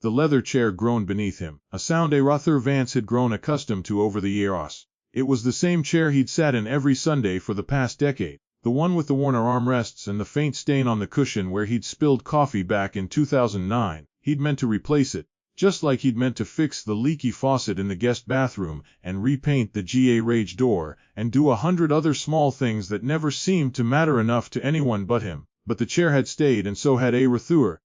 The leather chair groaned beneath him, a sound Arthur Vance had grown accustomed to over the years. It was the same chair he'd sat in every Sunday for the past decade, the one with the worn armrests and the faint stain on the cushion where he'd spilled coffee back in 2009. He'd meant to replace it, just like he'd meant to fix the leaky faucet in the guest bathroom, and repaint the garage door, and do 100 other small things that never seemed to matter enough to anyone but him. But the chair had stayed, and so had Arthur.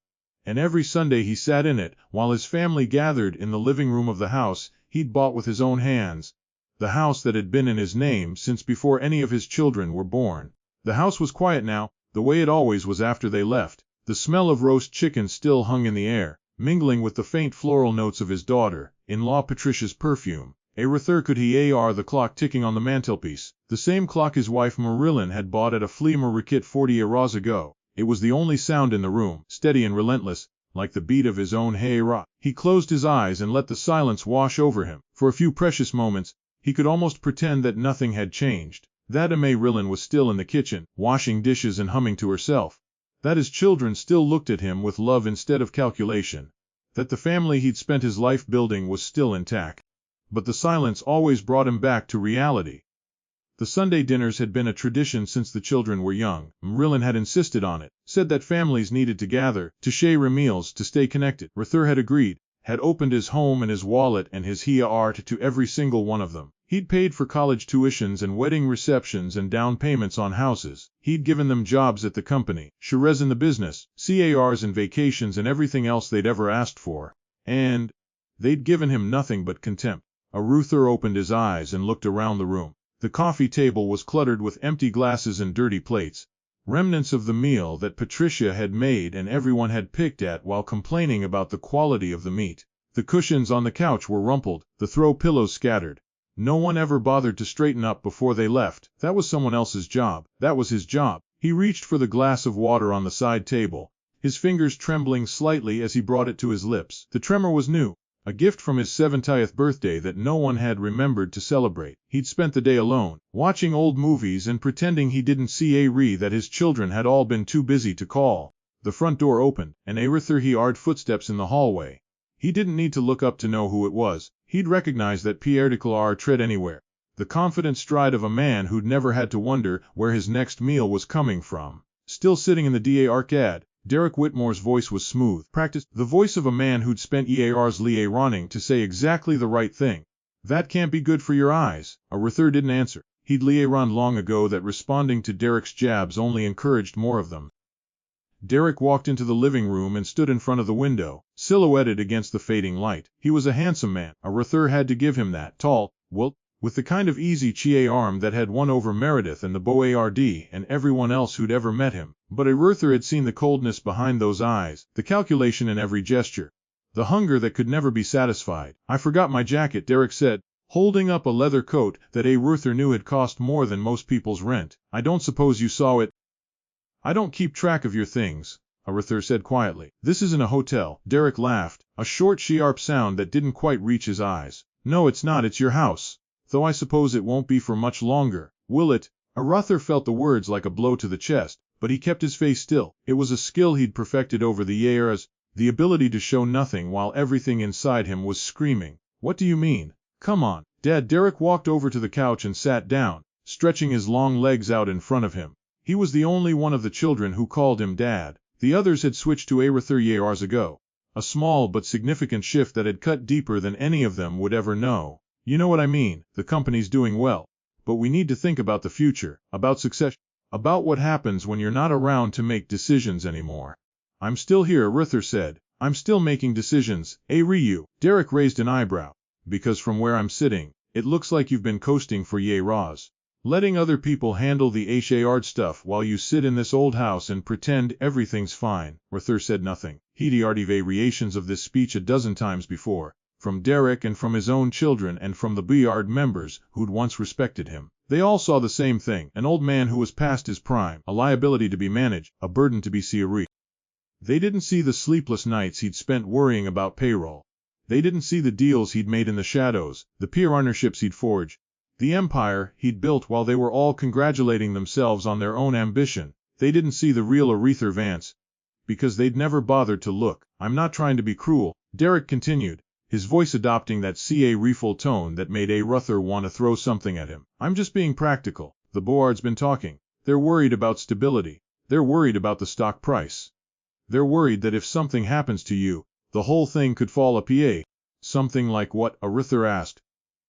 And every Sunday he sat in it, while his family gathered in the living room of the house he'd bought with his own hands, the house that had been in his name since before any of his children were born. The house was quiet now, the way it always was after they left. The smell of roast chicken still hung in the air, mingling with the faint floral notes of his daughter-in-law Patricia's perfume. Arthur could hear the clock ticking on the mantelpiece, the same clock his wife Marilyn had bought at a flea market 40 years ago. It was the only sound in the room, steady and relentless, like the beat of his own hey-rah. He closed his eyes and let the silence wash over him. For a few precious moments, he could almost pretend that nothing had changed. That Marilyn was still in the kitchen, washing dishes and humming to herself. That his children still looked at him with love instead of calculation. That the family he'd spent his life building was still intact. But the silence always brought him back to reality. The Sunday dinners had been a tradition since the children were young. Marilyn had insisted on it, said that families needed to gather, to share meals, to stay connected. Arthur had agreed, had opened his home and his wallet and his heart to every single one of them. He'd paid for college tuitions and wedding receptions and down payments on houses. He'd given them jobs at the company, shares in the business, CARs and vacations and everything else they'd ever asked for. And they'd given him nothing but contempt. Arthur opened his eyes and looked around the room. The coffee table was cluttered with empty glasses and dirty plates, remnants of the meal that Patricia had made and everyone had picked at while complaining about the quality of the meat. The cushions on the couch were rumpled, the throw pillows scattered. No one ever bothered to straighten up before they left. That was someone else's job. That was his job. He reached for the glass of water on the side table, his fingers trembling slightly as he brought it to his lips. The tremor was new, a gift from his 70th birthday that no one had remembered to celebrate. He'd spent the day alone, watching old movies and pretending he didn't see that his children had all been too busy to call. The front door opened, and Arthur heard footsteps in the hallway. He didn't need to look up to know who it was. He'd recognize that particular tread anywhere. The confident stride of a man who'd never had to wonder where his next meal was coming from. Still sitting in the arcade, Derek Whitmore's voice was smooth, practiced, the voice of a man who'd spent years running to say exactly the right thing. That can't be good for your eyes. Arthur didn't answer. He'd run long ago that responding to Derek's jabs only encouraged more of them. Derek walked into the living room and stood in front of the window, silhouetted against the fading light. He was a handsome man. Arthur had to give him that. Tall, well, with the kind of easy charm that had won over Meredith and the Board and everyone else who'd ever met him. But Arthur had seen the coldness behind those eyes, the calculation in every gesture, the hunger that could never be satisfied. I forgot my jacket, Derek said, holding up a leather coat that Arthur knew had cost more than most people's rent. I don't suppose you saw it? I don't keep track of your things, Arthur said quietly. This isn't a hotel. Derek laughed, a short sharp sound that didn't quite reach his eyes. No, it's not. It's your house. Though I suppose it won't be for much longer, will it? Arthur felt the words like a blow to the chest, but he kept his face still. It was a skill he'd perfected over the years, the ability to show nothing while everything inside him was screaming. What do you mean? Come on, Dad. Derek walked over to the couch and sat down, stretching his long legs out in front of him. He was the only one of the children who called him Dad. The others had switched to Arthur years ago. A small but significant shift that had cut deeper than any of them would ever know. You know what I mean. The company's doing well. But we need to think about the future, about success, about what happens when you're not around to make decisions anymore. I'm still here, Arthur said. I'm still making decisions. You? Derek raised an eyebrow. Because from where I'm sitting, it looks like you've been coasting for years. Letting other people handle the hard stuff while you sit in this old house and pretend everything's fine. Arthur said nothing. He'd heard variations of this speech a dozen times before, from Derek and from his own children and from the board members who'd once respected him. They all saw the same thing, an old man who was past his prime, a liability to be managed, a burden to be carried. They didn't see the sleepless nights he'd spent worrying about payroll. They didn't see the deals he'd made in the shadows, the partnerships he'd forged, the empire he'd built while they were all congratulating themselves on their own ambition. They didn't see the real Arthur Vance, because they'd never bothered to look. I'm not trying to be cruel, Derek continued, his voice adopting that ca-reful tone that made Arthur want to throw something at him. I'm just being practical. The board's been talking. They're worried about stability. They're worried about the stock price. They're worried that if something happens to you, the whole thing could fall apart. Something like what? Arthur asked.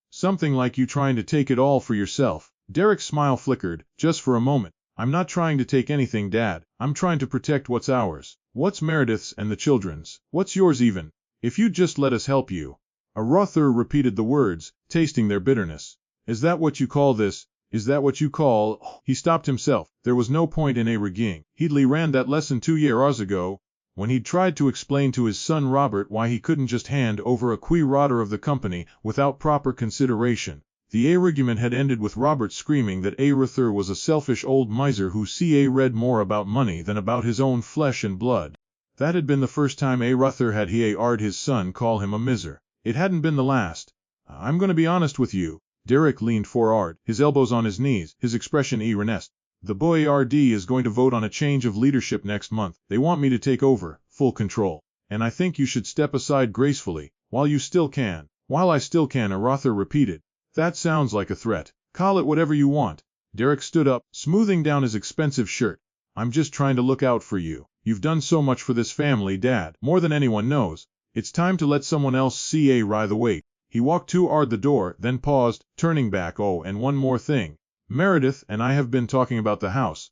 Something like you trying to take it all for yourself. Derek's smile flickered, just for a moment. I'm not trying to take anything, Dad. I'm trying to protect what's ours. What's Meredith's and the children's? What's yours even? If you'd just let us help you. Arthur repeated the words, tasting their bitterness. Is that what you call this? Is that what you call... He stopped himself. There was no point in rigging. He'd ran that lesson 2 years ago, when he'd tried to explain to his son Robert why he couldn't just hand over a key rotter of the company without proper consideration. The argument had ended with Robert screaming that Arthur was a selfish old miser who read more about money than about his own flesh and blood. That had been the first time Arthur had heard his son call him a miser. It hadn't been the last. I'm going to be honest with you. Derek leaned forward, his elbows on his knees, his expression earnest. The board is going to vote on a change of leadership next month. They want me to take over, full control. And I think you should step aside gracefully, while you still can. While I still can, Arthur repeated. That sounds like a threat. Call it whatever you want. Derek stood up, smoothing down his expensive shirt. I'm just trying to look out for you. You've done so much for this family, Dad, more than anyone knows. It's time to let someone else ride the weight. He walked toward the door, then paused, turning back. Oh, and one more thing. Meredith and I have been talking about the house.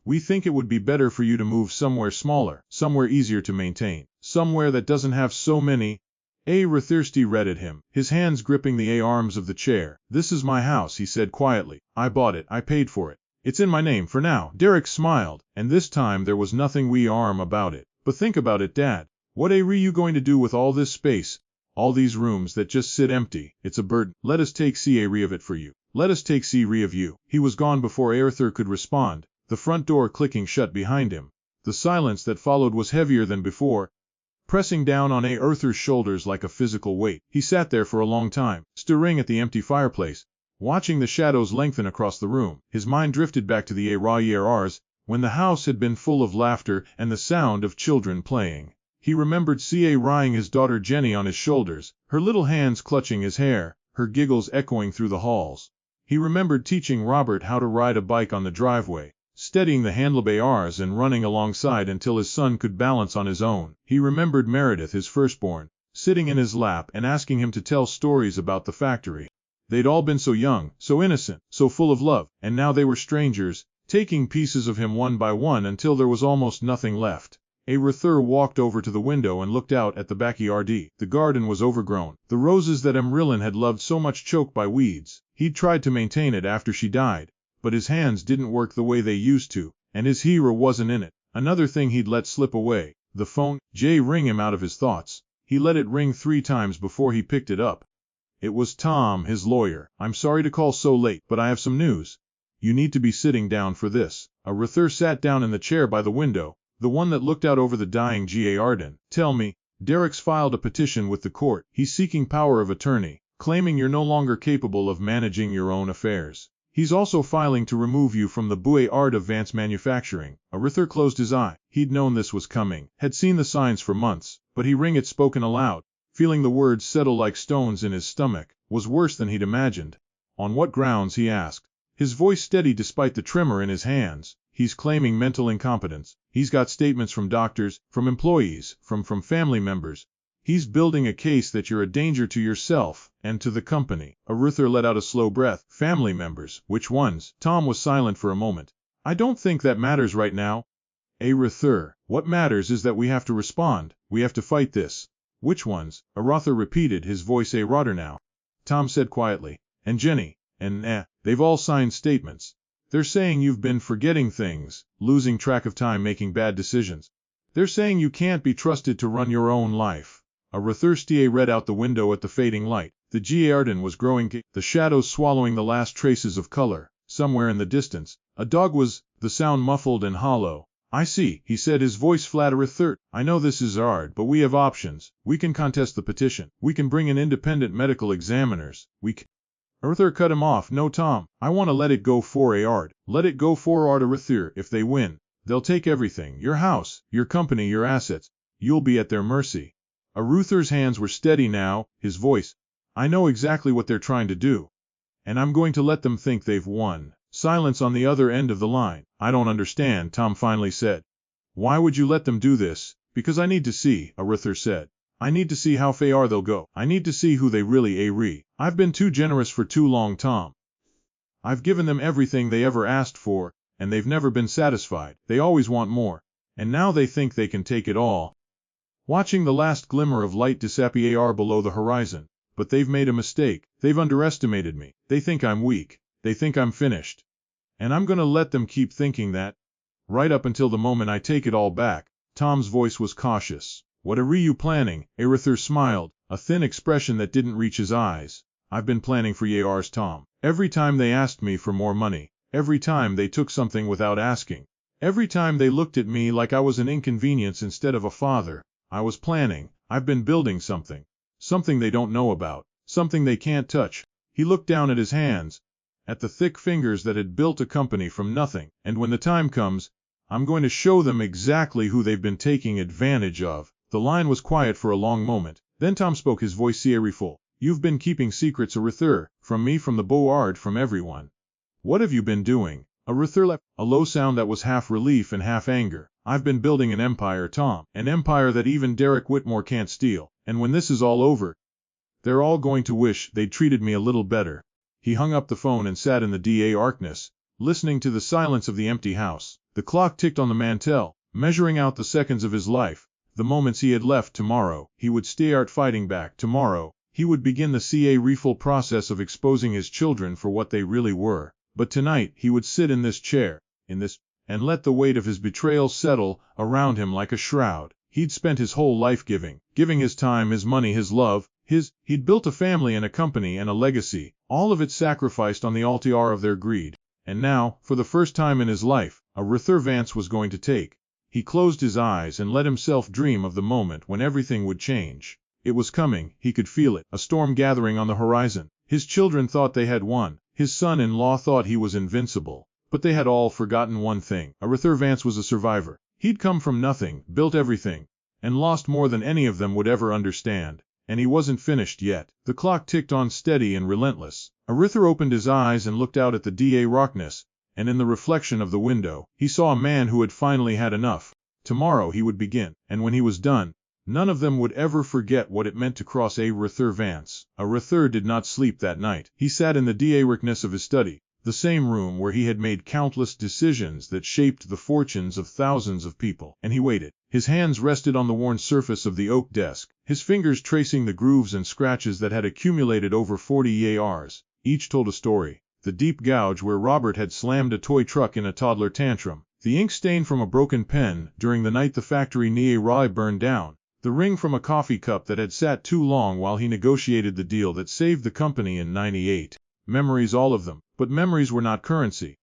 We think it would be better for you to move somewhere smaller, somewhere easier to maintain, somewhere that doesn't have so many... Arthur read at him, his hands gripping the arms of the chair. This is my house, he said quietly. I bought it, I paid for it. It's in my name for now. Derek smiled, and this time there was nothing about it. But think about it, Dad. What are you going to do with all this space? All these rooms that just sit empty? It's a burden. Let us take care of it for you. Let us take care of you. He was gone before Arthur could respond, the front door clicking shut behind him. The silence that followed was heavier than before, pressing down on Arthur's shoulders like a physical weight. He sat there for a long time, staring at the empty fireplace, watching the shadows lengthen across the room. His mind drifted back to the years when the house had been full of laughter and the sound of children playing. He remembered ring his daughter Jenny on his shoulders, her little hands clutching his hair, her giggles echoing through the halls. He remembered teaching Robert how to ride a bike on the driveway, steadying the handlebars and running alongside until his son could balance on his own. He remembered Meredith, his firstborn, sitting in his lap and asking him to tell stories about the factory. They'd all been so young, so innocent, so full of love, and now they were strangers, taking pieces of him one by one until there was almost nothing left. Arthur walked over to the window and looked out at the backyard. The garden was overgrown. The roses that Emmeline had loved so much choked by weeds. He'd tried to maintain it after she died, but his hands didn't work the way they used to, and his hero wasn't in it. Another thing he'd let slip away. The phone. Ring him out of his thoughts. He let it ring 3 times before he picked it up. It was Tom, his lawyer. I'm sorry to call so late, but I have some news. You need to be sitting down for this. Arthur sat down in the chair by the window, the one that looked out over the dying garden. Tell me. Derek's filed a petition with the court. He's seeking power of attorney, claiming you're no longer capable of managing your own affairs. He's also filing to remove you from the board of Vance Manufacturing. Arthur closed his eye. He'd known this was coming, had seen the signs for months, but hearing it spoken aloud, feeling the words settle like stones in his stomach, was worse than he'd imagined. On what grounds, he asked, his voice steady despite the tremor in his hands. He's claiming mental incompetence. He's got statements from doctors, from employees, from family members. He's building a case that you're a danger to yourself and to the company. Arthur let out a slow breath. Family members? Which ones? Tom was silent for a moment. I don't think that matters right now. Arthur, what matters is that we have to respond. We have to fight this. Which ones? Arthur repeated, his voice rounder now. Tom said quietly. And Jenny. And they've all signed statements. They're saying you've been forgetting things, losing track of time, making bad decisions. They're saying you can't be trusted to run your own life. Arthur read out the window at the fading light. The garden was growing, the shadows swallowing the last traces of color. Somewhere in the distance, a dog was, the sound muffled and hollow. I see, he said, his voice flat. Arthur, I know this is hard, but we have options. We can contest the petition. We can bring in independent medical examiners. Arthur cut him off. No, Tom, I want to let it go for Ard. Let it go for Ard. Arthur, if they win, they'll take everything. Your house, your company, your assets. You'll be at their mercy. Arthur's hands were steady now, his voice. I know exactly what they're trying to do. And I'm going to let them think they've won. Silence on the other end of the line. I don't understand, Tom finally said. Why would you let them do this? Because I need to see, Arthur said. I need to see how far they'll go. I need to see who they really are. I've been too generous for too long, Tom. I've given them everything they ever asked for, and they've never been satisfied. They always want more. And now they think they can take it all. Watching the last glimmer of light disappear below the horizon. But they've made a mistake. They've underestimated me. They think I'm weak. They think I'm finished. And I'm gonna let them keep thinking that. Right up until the moment I take it all back. Tom's voice was cautious. What are you planning? Arthur smiled, a thin expression that didn't reach his eyes. I've been planning for years, Tom. Every time they asked me for more money. Every time they took something without asking. Every time they looked at me like I was an inconvenience instead of a father. I was planning. I've been building something. Something they don't know about. Something they can't touch. He looked down at his hands. At the thick fingers that had built a company from nothing. And when the time comes, I'm going to show them exactly who they've been taking advantage of. The line was quiet for a long moment. Then Tom spoke, his voice full. You've been keeping secrets, Arthur, from me, from the board, from everyone. What have you been doing? Arthur left, a low sound that was half relief and half anger. I've been building an empire, Tom. An empire that even Derek Whitmore can't steal. And when this is all over, they're all going to wish they'd treated me a little better. He hung up the phone and sat in the darkness, listening to the silence of the empty house. The clock ticked on the mantel, measuring out the seconds of his life. The moments he had left. Tomorrow, he would start fighting back. Tomorrow, he would begin the refull process of exposing his children for what they really were. But tonight, he would sit in this chair, and let the weight of his betrayal settle around him like a shroud. He'd spent his whole life giving his time, his money, his love, he'd built a family and a company and a legacy, all of it sacrificed on the altar of their greed. And now, for the first time in his life, Arthur Vance was going to take. He closed his eyes and let himself dream of the moment when everything would change. It was coming, he could feel it, a storm gathering on the horizon. His children thought they had won. His son-in-law thought he was invincible. But they had all forgotten one thing. Arthur Vance was a survivor. He'd come from nothing, built everything, and lost more than any of them would ever understand. And he wasn't finished yet. The clock ticked on, steady and relentless. Arthur opened his eyes and looked out at the darkness, and in the reflection of the window, he saw a man who had finally had enough. Tomorrow he would begin, and when he was done, none of them would ever forget what it meant to cross Arthur Vance. Arthur did not sleep that night. He sat in the darkness of his study, the same room where he had made countless decisions that shaped the fortunes of thousands of people, and he waited. His hands rested on the worn surface of the oak desk, his fingers tracing the grooves and scratches that had accumulated over 40 years. Each told a story. The deep gouge where Robert had slammed a toy truck in a toddler tantrum, the ink stain from a broken pen during the night the factory near burned down, the ring from a coffee cup that had sat too long while he negotiated the deal that saved the company in '98. Memories, all of them, but memories were not currency.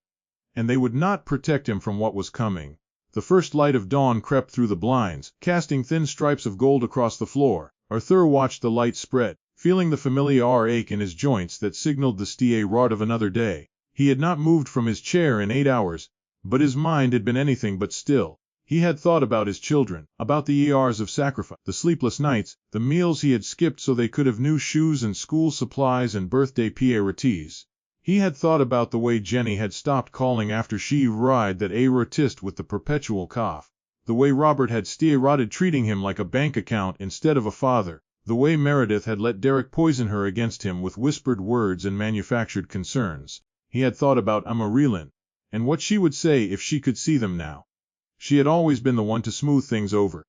And they would not protect him from what was coming. The first light of dawn crept through the blinds, casting thin stripes of gold across the floor. Arthur watched the light spread, feeling the familiar ache in his joints that signaled the start of another day. He had not moved from his chair in 8 hours, but his mind had been anything but still. He had thought about his children, about the years of sacrifice, the sleepless nights, the meals he had skipped so they could have new shoes and school supplies and birthday priorities. He had thought about the way Jenny had stopped calling after she arrived that artist with the perpetual cough, the way Robert had started treating him like a bank account instead of a father, the way Meredith had let Derek poison her against him with whispered words and manufactured concerns. He had thought about Amarilyn, and what she would say if she could see them now. She had always been the one to smooth things over,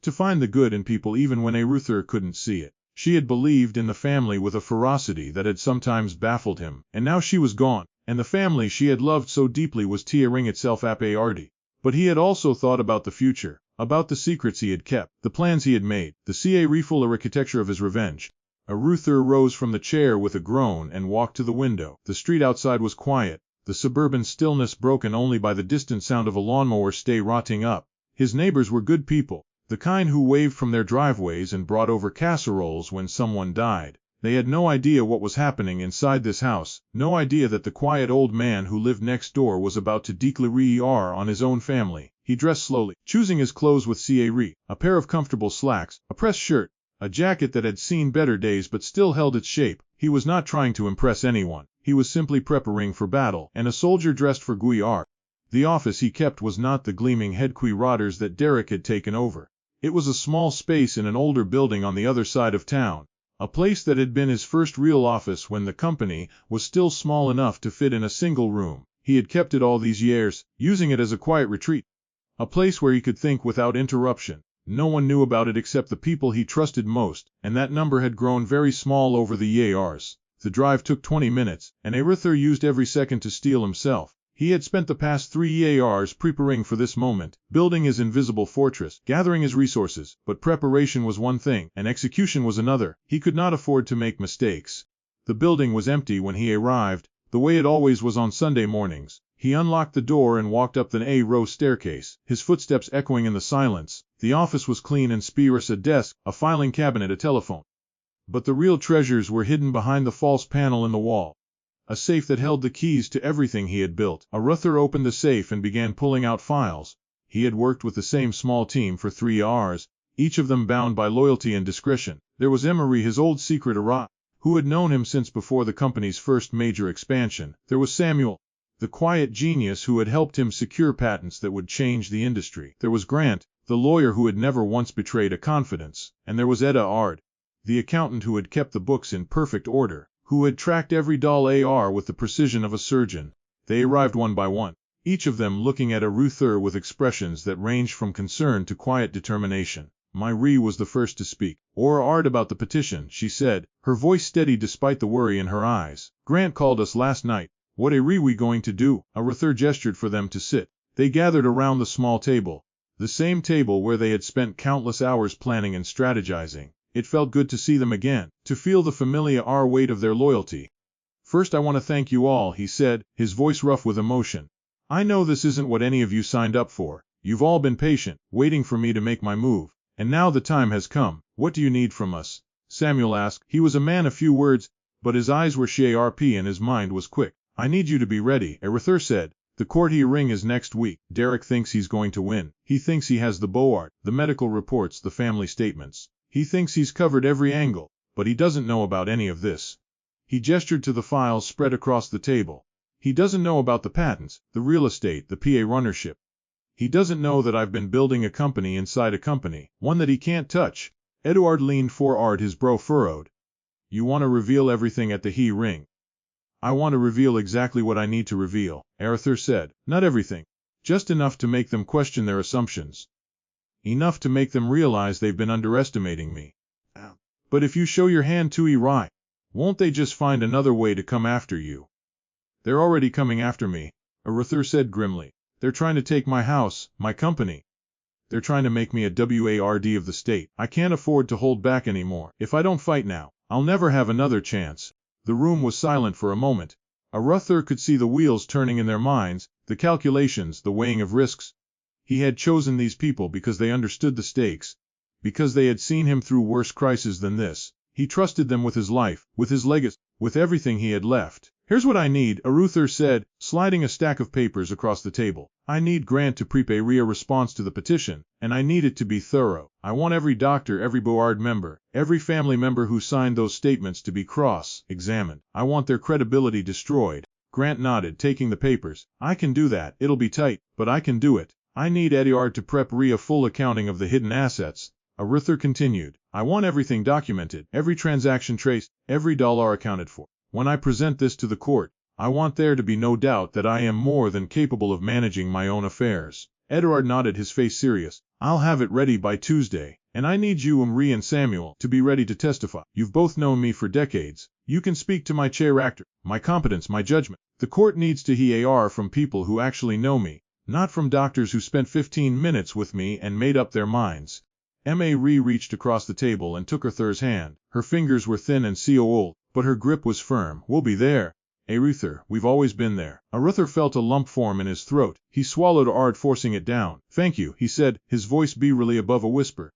to find the good in people even when Arthur couldn't see it. She had believed in the family with a ferocity that had sometimes baffled him, and now she was gone, and the family she had loved so deeply was tearing itself apart. But he had also thought about the future, about the secrets he had kept, the plans he had made, the refull architecture of his revenge. Arthur rose from the chair with a groan and walked to the window. The street outside was quiet, the suburban stillness broken only by the distant sound of a lawnmower rotting up. His neighbors were good people, the kind who waved from their driveways and brought over casseroles when someone died. They had no idea what was happening inside this house, no idea that the quiet old man who lived next door was about to declare on his own family. He dressed slowly, choosing his clothes with care, a pair of comfortable slacks, a pressed shirt, a jacket that had seen better days but still held its shape. He was not trying to impress anyone. He was simply preparing for battle, and a soldier dressed for guerre. The office he kept was not the gleaming headquarters that Derek had taken over. It was a small space in an older building on the other side of town, a place that had been his first real office when the company was still small enough to fit in a single room. He had kept it all these years, using it as a quiet retreat, a place where he could think without interruption. No one knew about it except the people he trusted most, and that number had grown very small over the years. The drive took 20 minutes, and Arthur used every second to steel himself. He had spent the past 3 years preparing for this moment, building his invisible fortress, gathering his resources, but preparation was one thing, and execution was another. He could not afford to make mistakes. The building was empty when he arrived, the way it always was on Sunday mornings. He unlocked the door and walked up the A-row staircase, his footsteps echoing in the silence. The office was clean and spacious, a desk, a filing cabinet, a telephone. But the real treasures were hidden behind the false panel in the wall. A safe that held the keys to everything he had built. Arthur opened the safe and began pulling out files. He had worked with the same small team for 3 years, each of them bound by loyalty and discretion. There was Emery, his old secret Arthur, who had known him since before the company's first major expansion. There was Samuel, the quiet genius who had helped him secure patents that would change the industry. There was Grant, the lawyer who had never once betrayed a confidence. And there was Ard, the accountant who had kept the books in perfect order, who had tracked every dollar with the precision of a surgeon. They arrived one by one, each of them looking at Arthur with expressions that ranged from concern to quiet determination. Myrie was the first to speak. Ard about the petition, she said, her voice steady despite the worry in her eyes. Grant called us last night. What are we going to do? Arthur gestured for them to sit. They gathered around the small table, the same table where they had spent countless hours planning and strategizing. It felt good to see them again, to feel the familiar weight of their loyalty. First, I want to thank you all, he said, his voice rough with emotion. I know this isn't what any of you signed up for. You've all been patient, waiting for me to make my move. And now the time has come. What do you need from us? Samuel asked. He was a man of few words, but his eyes were sharp and his mind was quick. I need you to be ready, Arthur said. The court hearing is next week. Derek thinks he's going to win. He thinks he has the board, the medical reports, the family statements. He thinks he's covered every angle, but he doesn't know about any of this. He gestured to the files spread across the table. He doesn't know about the patents, the real estate, the PA runnership. He doesn't know that I've been building a company inside a company, one that he can't touch. Edward leaned forward, his brow furrowed. You want to reveal everything at the hearing? I want to reveal exactly what I need to reveal, Arthur said. Not everything. Just enough to make them question their assumptions. Enough to make them realize they've been underestimating me. But if you show your hand to Eri, won't they just find another way to come after you? They're already coming after me, Arthur said grimly. They're trying to take my house, my company. They're trying to make me a ward of the state. I can't afford to hold back anymore. If I don't fight now, I'll never have another chance. The room was silent for a moment. Arthur could see the wheels turning in their minds, the calculations, the weighing of risks. He had chosen these people because they understood the stakes, because they had seen him through worse crises than this. He trusted them with his life, with his legacy, with everything he had left. Here's what I need, Arthur said, sliding a stack of papers across the table. I need Grant to prepare a response to the petition, and I need it to be thorough. I want every doctor, every board member, every family member who signed those statements to be cross-examined. I want their credibility destroyed. Grant nodded, taking the papers. I can do that. It'll be tight, but I can do it. I need Edward to prep a full accounting of the hidden assets. Arthur continued. I want everything documented, every transaction traced, every dollar accounted for. When I present this to the court, I want there to be no doubt that I am more than capable of managing my own affairs. Edward nodded, his face serious. I'll have it ready by Tuesday, and I need you, Emery and Samuel, to be ready to testify. You've both known me for decades. You can speak to my character, my competence, my judgment. The court needs to hear from people who actually know me, not from doctors who spent 15 minutes with me and made up their minds. Emery reached across the table and took Arthur's hand. Her fingers were thin and old, but her grip was firm. We'll be there. Arthur, we've always been there. Arthur felt a lump form in his throat. He swallowed hard, forcing it down. Thank you, he said, his voice barely above a whisper.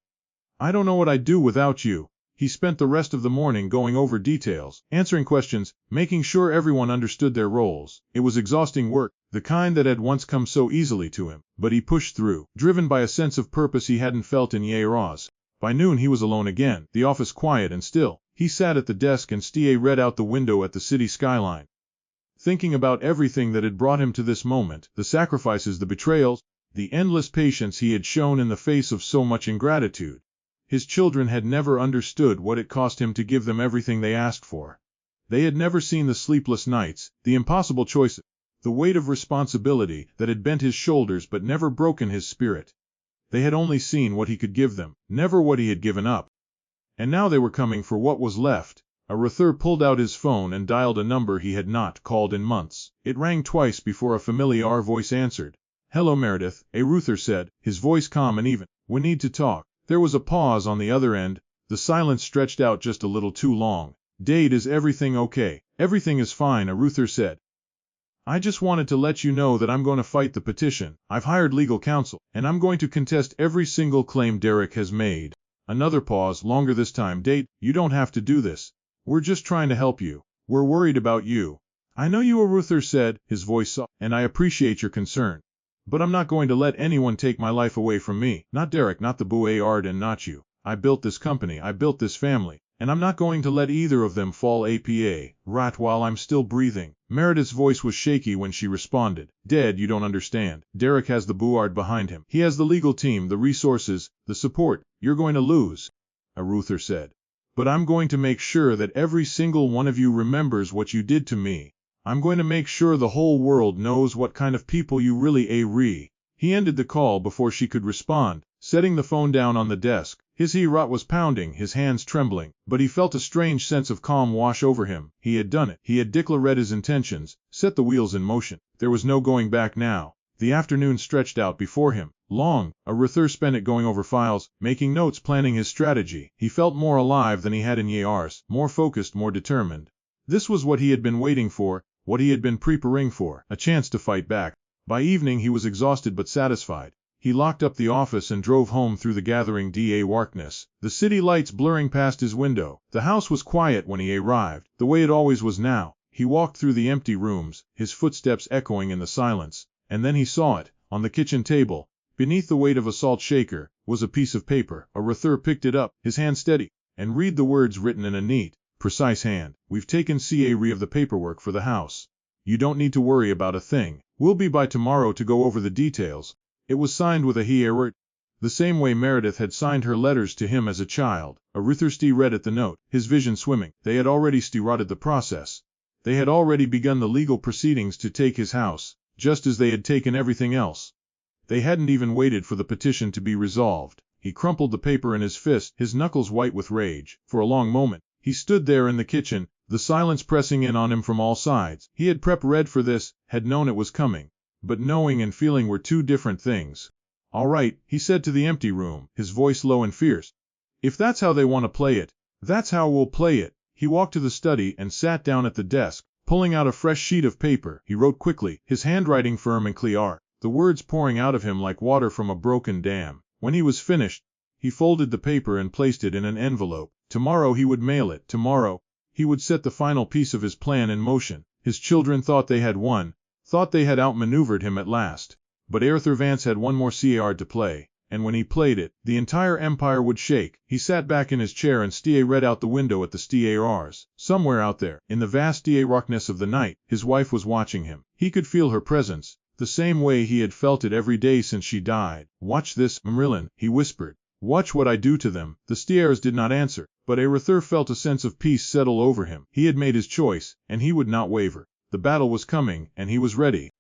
I don't know what I'd do without you. He spent the rest of the morning going over details, answering questions, making sure everyone understood their roles. It was exhausting work, the kind that had once come so easily to him, but he pushed through, driven by a sense of purpose he hadn't felt in years. By noon he was alone again, the office quiet and still. He sat at the desk and read out the window at the city skyline, thinking about everything that had brought him to this moment, the sacrifices, the betrayals, the endless patience he had shown in the face of so much ingratitude. His children had never understood what it cost him to give them everything they asked for. They had never seen the sleepless nights, the impossible choices, the weight of responsibility that had bent his shoulders but never broken his spirit. They had only seen what he could give them, never what he had given up. And now they were coming for what was left. Arthur pulled out his phone and dialed a number he had not called in months. It rang twice before a familiar voice answered. "Hello, Meredith," Arthur said, his voice calm and even. "We need to talk." There was a pause on the other end. The silence stretched out just a little too long. "Dade, is everything okay?" "Everything is fine," Arthur said. "I just wanted to let you know that I'm going to fight the petition. I've hired legal counsel, and I'm going to contest every single claim Derek has made." Another pause, longer this time. "Dade, you don't have to do this. We're just trying to help you. We're worried about you." "I know you," Arthur said, his voice soft, "and I appreciate your concern. But I'm not going to let anyone take my life away from me. Not Derek, not the Board, and not you. I built this company, I built this family, and I'm not going to let either of them fall apart while I'm still breathing." Meredith's voice was shaky when she responded. "Dad, you don't understand. Derek has the Board behind him. He has the legal team, the resources, the support. You're going to lose," Arthur said. "But I'm going to make sure that every single one of you remembers what you did to me. I'm going to make sure the whole world knows what kind of people you really are." He ended the call before she could respond, setting the phone down on the desk. His heart was pounding, his hands trembling, but he felt a strange sense of calm wash over him. He had done it. He had declared his intentions, set the wheels in motion. There was no going back now. The afternoon stretched out before him. Long, Arthur spent it going over files, making notes, planning his strategy. He felt more alive than he had in years, more focused, more determined. This was what he had been waiting for, what he had been preparing for, a chance to fight back. By evening he was exhausted but satisfied. He locked up the office and drove home through the gathering darkness, the city lights blurring past his window. The house was quiet when he arrived, the way it always was now. He walked through the empty rooms, his footsteps echoing in the silence, and then he saw it, on the kitchen table. Beneath the weight of a salt shaker was a piece of paper. Arthur picked it up, his hand steady, and read the words written in a neat, precise hand. "We've taken care of the paperwork for the house. You don't need to worry about a thing. We'll be by tomorrow to go over the details." It was signed with a he, the same way Meredith had signed her letters to him as a child. Arthur read at the note, his vision swimming. They had already started the process. They had already begun the legal proceedings to take his house, just as they had taken everything else. They hadn't even waited for the petition to be resolved. He crumpled the paper in his fist, his knuckles white with rage. For a long moment, he stood there in the kitchen, the silence pressing in on him from all sides. He had read for this, had known it was coming. But knowing and feeling were two different things. "All right," he said to the empty room, his voice low and fierce. "If that's how they want to play it, that's how we'll play it." He walked to the study and sat down at the desk. Pulling out a fresh sheet of paper, he wrote quickly, his handwriting firm and clear, the words pouring out of him like water from a broken dam. When he was finished, he folded the paper and placed it in an envelope. Tomorrow he would mail it. Tomorrow, he would set the final piece of his plan in motion. His children thought they had won, thought they had outmaneuvered him at last. But Arthur Vance had one more card to play, and when he played it, the entire empire would shake. He sat back in his chair and read out the window at the stars. Somewhere out there, in the vast darkness of the night, his wife was watching him. He could feel her presence, the same way he had felt it every day since she died. "Watch this, Marilyn," he whispered. "Watch what I do to them." The stars did not answer, but Arthur felt a sense of peace settle over him. He had made his choice, and he would not waver. The battle was coming, and he was ready.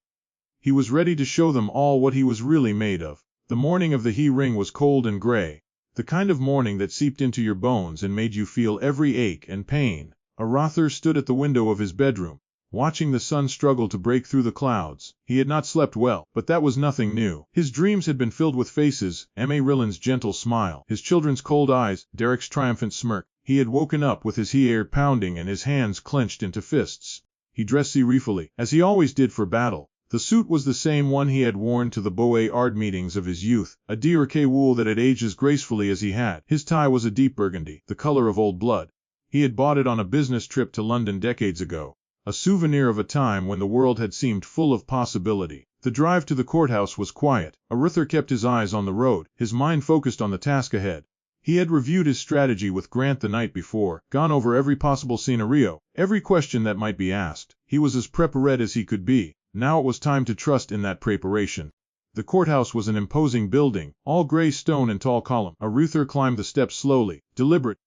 He was ready to show them all what he was really made of. The morning of the ring was cold and gray, the kind of morning that seeped into your bones and made you feel every ache and pain. Arthur stood at the window of his bedroom, watching the sun struggle to break through the clouds. He had not slept well, but that was nothing new. His dreams had been filled with faces, Marilyn's gentle smile, his children's cold eyes, Derek's triumphant smirk. He had woken up with his heart pounding and his hands clenched into fists. He dressed reefully, as he always did for battle. The suit was the same one he had worn to the Beaux-Arts meetings of his youth, a d'Orsay wool that had aged as gracefully as he had. His tie was a deep burgundy, the color of old blood. He had bought it on a business trip to London decades ago, a souvenir of a time when the world had seemed full of possibility. The drive to the courthouse was quiet. Arthur kept his eyes on the road, his mind focused on the task ahead. He had reviewed his strategy with Grant the night before, gone over every possible scenario, every question that might be asked. He was as prepared as he could be. Now it was time to trust in that preparation. The courthouse was an imposing building, all gray stone and tall column. Arthur climbed the steps slowly, deliberate,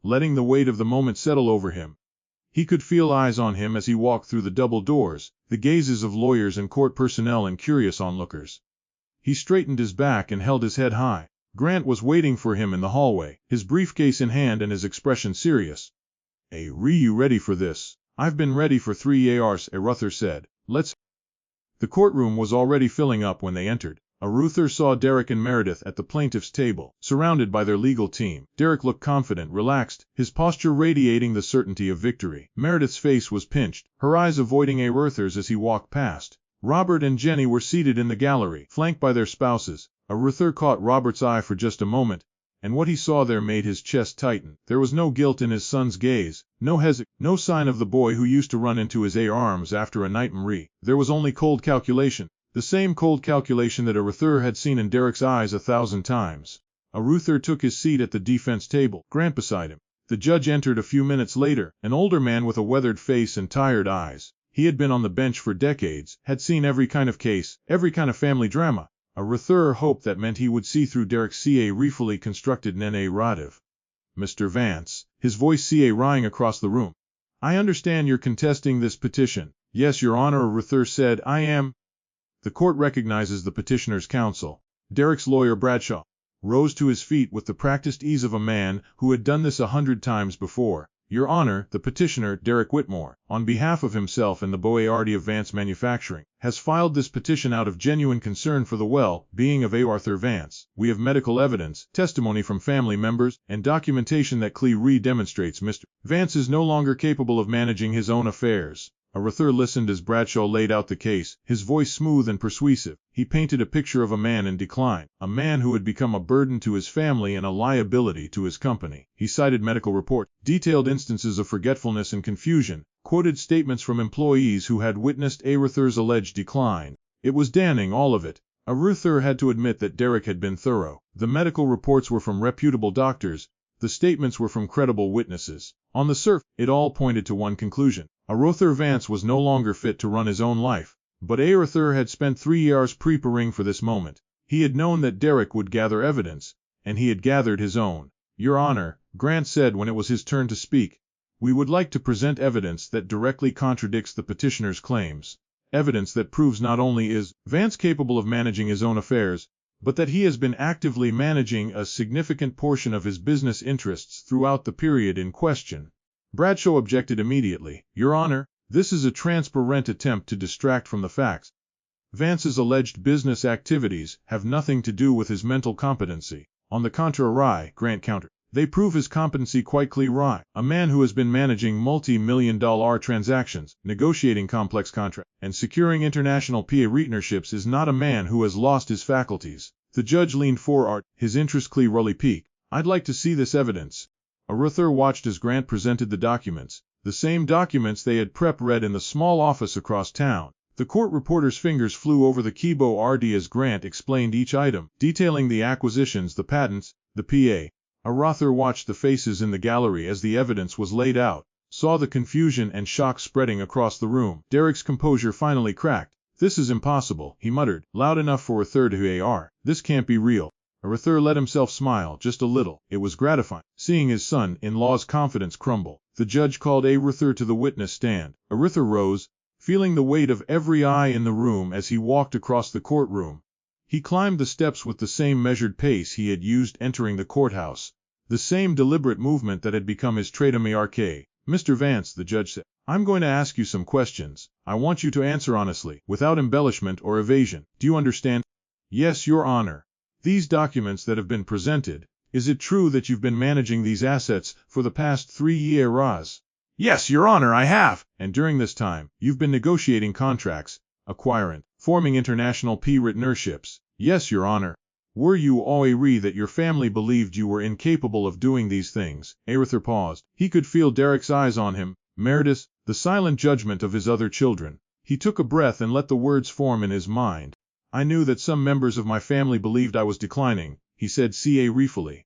letting the weight of the moment settle over him. He could feel eyes on him as he walked through the double doors, the gazes of lawyers and court personnel and curious onlookers. He straightened his back and held his head high. Grant was waiting for him in the hallway, his briefcase in hand and his expression serious. You ready for this? I've been ready for 3 years, Arthur said. Let's. The courtroom was already filling up when they entered. Arthur saw Derek and Meredith at the plaintiff's table, surrounded by their legal team. Derek looked confident, relaxed, his posture radiating the certainty of victory. Meredith's face was pinched, her eyes avoiding Arthur's as he walked past. Robert and Jenny were seated in the gallery, flanked by their spouses. Arthur caught Robert's eye for just a moment, and what he saw there made his chest tighten. There was no guilt in his son's gaze, no sign of the boy who used to run into his arms after a nightmare. There was only cold calculation. The same cold calculation that Arthur had seen in Derek's eyes 1,000 times. Arthur took his seat at the defense table, Grant beside him. The judge entered a few minutes later, an older man with a weathered face and tired eyes. He had been on the bench for decades, had seen every kind of case, every kind of family drama. Arthur hoped that meant he would see through Derek's carefully constructed narrative. Mr. Vance, his voice rang across the room. I understand you're contesting this petition. Yes, Your Honor, Arthur said. I am. The court recognizes the petitioner's counsel. Derek's lawyer Bradshaw rose to his feet with the practiced ease of a man who had done this 100 times before. Your Honor, the petitioner, Derek Whitmore, on behalf of himself and the Beaux-Arts of Vance Manufacturing, has filed this petition out of genuine concern for the well-being of Arthur Vance. We have medical evidence, testimony from family members, and documentation that clearly demonstrates Mr. Vance is no longer capable of managing his own affairs. Arthur listened as Bradshaw laid out the case, his voice smooth and persuasive. He painted a picture of a man in decline, a man who had become a burden to his family and a liability to his company. He cited medical reports, detailed instances of forgetfulness and confusion, quoted statements from employees who had witnessed Arthur's alleged decline. It was damning, all of it. Arthur had to admit that Derek had been thorough. The medical reports were from reputable doctors, the statements were from credible witnesses. On the surface, it all pointed to one conclusion. Arthur Vance was no longer fit to run his own life. But Arthur had spent 3 years preparing for this moment. He had known that Derek would gather evidence, and he had gathered his own. Your Honor, Grant said when it was his turn to speak, we would like to present evidence that directly contradicts the petitioner's claims. Evidence that proves not only is Vance capable of managing his own affairs, but that he has been actively managing a significant portion of his business interests throughout the period in question. Bradshaw objected immediately. Your Honor, this is a transparent attempt to distract from the facts. Vance's alleged business activities have nothing to do with his mental competency. On the contrary, Grant countered, they prove his competency quite clearly. A man who has been managing multi-million-dollar transactions, negotiating complex contracts, and securing international partnerships is not a man who has lost his faculties. The judge leaned forward, his interest clearly piqued. I'd like to see this evidence. Arthur watched as Grant presented the documents, the same documents they had read in the small office across town. The court reporter's fingers flew over the keyboard as Grant explained each item, detailing the acquisitions, the patents, the PA. Arthur watched the faces in the gallery as the evidence was laid out, saw the confusion and shock spreading across the room. Derek's composure finally cracked. This is impossible, he muttered, loud enough for Arthur to hear. This can't be real. Arthur let himself smile, just a little. It was gratifying, seeing his son-in-law's confidence crumble. The judge called Arthur to the witness stand. Arthur rose, feeling the weight of every eye in the room as he walked across the courtroom. He climbed the steps with the same measured pace he had used entering the courthouse, the same deliberate movement that had become his trademark. Mr. Vance, the judge said, I'm going to ask you some questions. I want you to answer honestly, without embellishment or evasion. Do you understand? Yes, Your Honor. These documents that have been presented, is it true that you've been managing these assets for the past 3 years? Yes, Your Honor, I have. And during this time, you've been negotiating contracts, acquirent, forming international partnerships. Yes, Your Honor. Were you aware that your family believed you were incapable of doing these things? Arthur paused. He could feel Derek's eyes on him. Meredith, the silent judgment of his other children. He took a breath and let the words form in his mind. I knew that some members of my family believed I was declining, he said ruefully.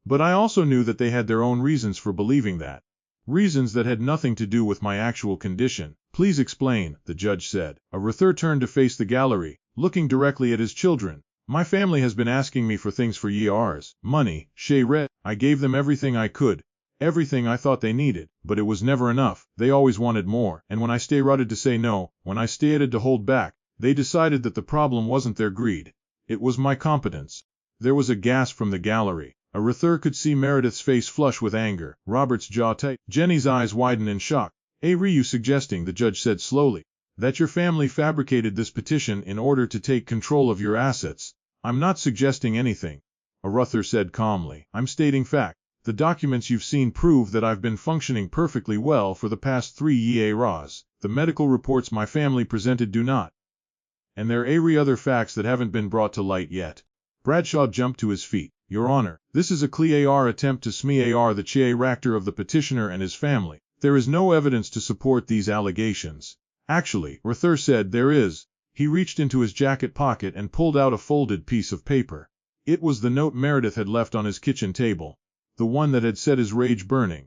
But I also knew that they had their own reasons for believing that. Reasons that had nothing to do with my actual condition. Please explain, the judge said. Arthur turned to face the gallery, looking directly at his children. My family has been asking me for things for years. Money, read. I gave them everything I could. Everything I thought they needed, but it was never enough. They always wanted more, and when I started to say no, when I started to hold back, they decided that the problem wasn't their greed. It was my competence. There was a gasp from the gallery. Arthur could see Meredith's face flush with anger, Robert's jaw tight. Jenny's eyes widened in shock. Are you suggesting, the judge said slowly, that your family fabricated this petition in order to take control of your assets? I'm not suggesting anything, Arthur said calmly. I'm stating fact. The documents you've seen prove that I've been functioning perfectly well for the past 3 years. The medical reports my family presented do not. And there are other facts that haven't been brought to light yet. Bradshaw jumped to his feet. Your Honor, this is a clear attempt to smear the character of the petitioner and his family. There is no evidence to support these allegations. Actually, Arthur said, there is. He reached into his jacket pocket and pulled out a folded piece of paper. It was the note Meredith had left on his kitchen table. The one that had set his rage burning.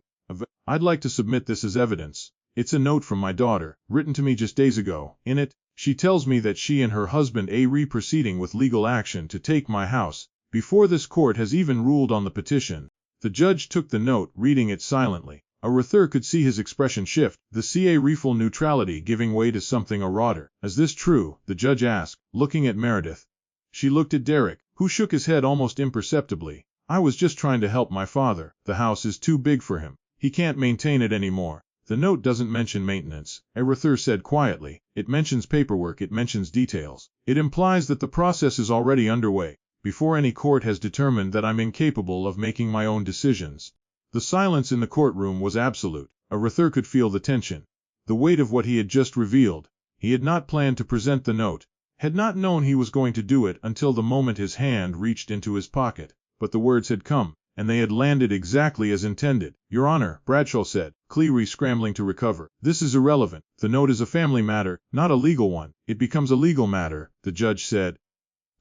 I'd like to submit this as evidence. It's a note from my daughter, written to me just days ago. In it, she tells me that she and her husband are proceeding with legal action to take my house, before this court has even ruled on the petition. The judge took the note, reading it silently. Arthur could see his expression shift, the careful neutrality giving way to something odder. Is this true? The judge asked, looking at Meredith. She looked at Derek, who shook his head almost imperceptibly. I was just trying to help my father. The house is too big for him. He can't maintain it anymore. The note doesn't mention maintenance, Arthur said quietly. It mentions paperwork, it mentions details. It implies that the process is already underway, before any court has determined that I'm incapable of making my own decisions. The silence in the courtroom was absolute. Arthur could feel the tension, the weight of what he had just revealed. He had not planned to present the note, had not known he was going to do it until the moment his hand reached into his pocket. But the words had come, and they had landed exactly as intended. Your Honor, Bradshaw said, clearly scrambling to recover. This is irrelevant. The note is a family matter, not a legal one. It becomes a legal matter, the judge said,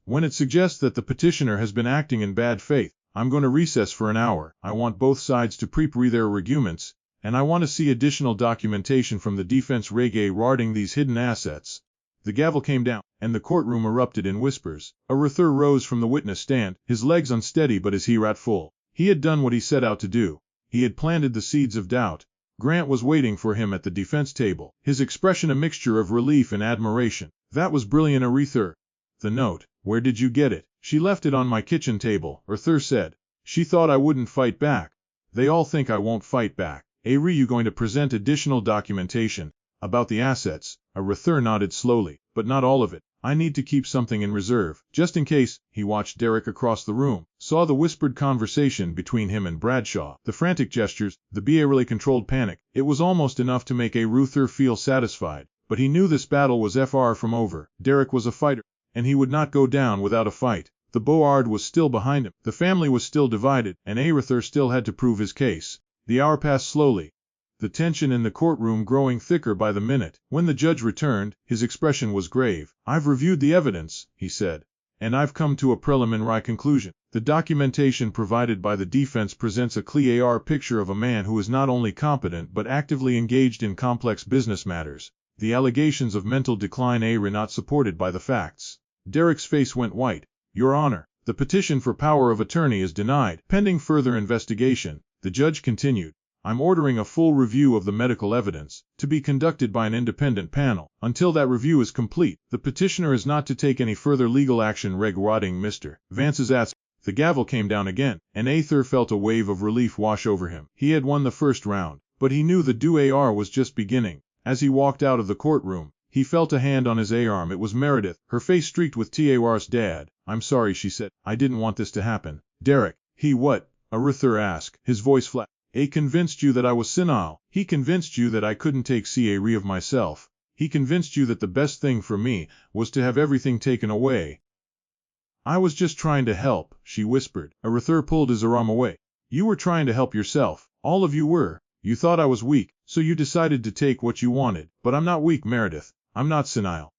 when it suggests that the petitioner has been acting in bad faith. I'm going to recess for an hour. I want both sides to prepare their arguments, and I want to see additional documentation from the defense regarding these hidden assets. The gavel came down, and the courtroom erupted in whispers. Arthur rose from the witness stand, his legs unsteady but his heart full. He had done what he set out to do. He had planted the seeds of doubt. Grant was waiting for him at the defense table, his expression a mixture of relief and admiration. That was brilliant, Arthur. The note. Where did you get it? She left it on my kitchen table, Arthur said. She thought I wouldn't fight back. They all think I won't fight back. Are you going to present additional documentation about the assets? Arthur nodded slowly, but not all of it. I need to keep something in reserve, just in case. He watched Derek across the room, saw the whispered conversation between him and Bradshaw, the frantic gestures, the barely controlled panic. It was almost enough to make Arthur feel satisfied, but he knew this battle was far from over. Derek was a fighter, and he would not go down without a fight. The board was still behind him, the family was still divided, and Arthur still had to prove his case. The hour passed slowly, the tension in the courtroom growing thicker by the minute. When the judge returned, his expression was grave. I've reviewed the evidence, he said, and I've come to a preliminary conclusion. The documentation provided by the defense presents a clear picture of a man who is not only competent but actively engaged in complex business matters. The allegations of mental decline are not supported by the facts. Derek's face went white. Your Honor, the petition for power of attorney is denied, pending further investigation. The judge continued. I'm ordering a full review of the medical evidence, to be conducted by an independent panel. Until that review is complete, the petitioner is not to take any further legal action regarding Mr. Vance's assets. The gavel came down again, and Arthur felt a wave of relief wash over him. He had won the first round, but he knew the duel was just beginning. As he walked out of the courtroom, he felt a hand on his arm. It was Meredith, her face streaked with tears. Dad, I'm sorry, she said. I didn't want this to happen. Derek, he what? Arthur asked, his voice flat. He convinced you that I was senile. He convinced you that I couldn't take care of myself. He convinced you that the best thing for me was to have everything taken away. I was just trying to help, she whispered. Arthur pulled his arm away. You were trying to help yourself. All of you were. You thought I was weak, so you decided to take what you wanted. But I'm not weak, Meredith. I'm not senile.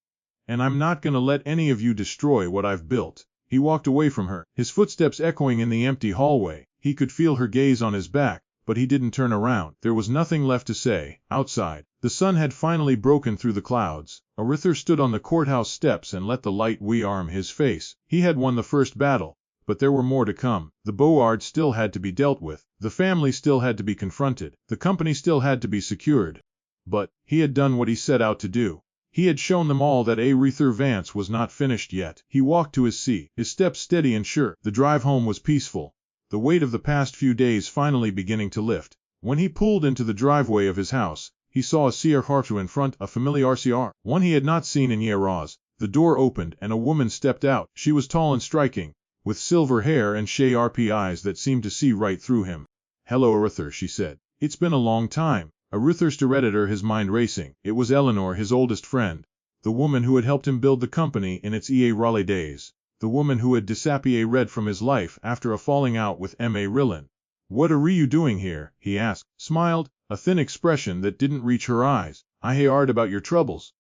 And I'm not gonna let any of you destroy what I've built. He walked away from her, his footsteps echoing in the empty hallway. He could feel her gaze on his back, but he didn't turn around. There was nothing left to say. Outside, the sun had finally broken through the clouds. Arthur stood on the courthouse steps and let the light warm his face. He had won the first battle, but there were more to come. The Boards still had to be dealt with. The family still had to be confronted. The company still had to be secured. But he had done what he set out to do. He had shown them all that Arthur Vance was not finished yet. He walked to his seat, his steps steady and sure. The drive home was peaceful, the weight of the past few days finally beginning to lift. When he pulled into the driveway of his house, he saw a CR in front, a familiar CR, one he had not seen in years. The door opened and a woman stepped out. She was tall and striking, with silver hair and sharp eyes that seemed to see right through him. Hello, Arthur, she said. It's been a long time. Arthur stared at her, his mind racing. It was Eleanor, his oldest friend, the woman who had helped him build the company in its early days, the woman who had disappeared from his life after a falling out with M.A. Rillin. What are you doing here? He asked, smiled, a thin expression that didn't reach her eyes. I heard about your troubles.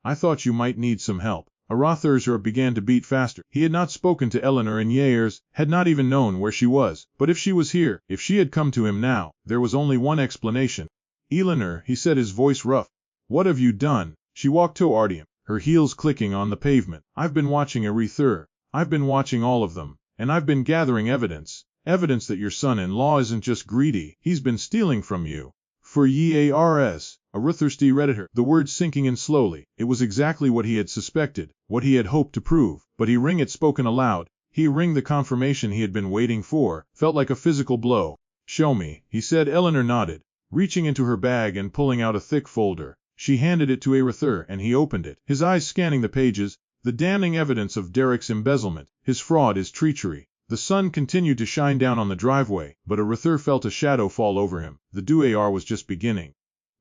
I thought you might need some help. Arthur's heart began to beat faster. He had not spoken to Eleanor in years, had not even known where she was. But if she was here, if she had come to him now, there was only one explanation. Eleanor, he said, his voice rough. What have you done? She walked toward him, her heels clicking on the pavement. I've been watching Arthur. I've been watching all of them, and I've been gathering evidence. Evidence that your son-in-law isn't just greedy, he's been stealing from you. For years. Arthur stared at her, the words sinking in slowly. It was exactly what he had suspected, what he had hoped to prove. But he rang it spoken aloud. He rang the confirmation he had been waiting for, felt like a physical blow. Show me, he said. Eleanor nodded, reaching into her bag and pulling out a thick folder. She handed it to Arthur and he opened it, his eyes scanning the pages. The damning evidence of Derek's embezzlement, his fraud, his treachery. The sun continued to shine down on the driveway, but Arthur felt a shadow fall over him. The dour was just beginning.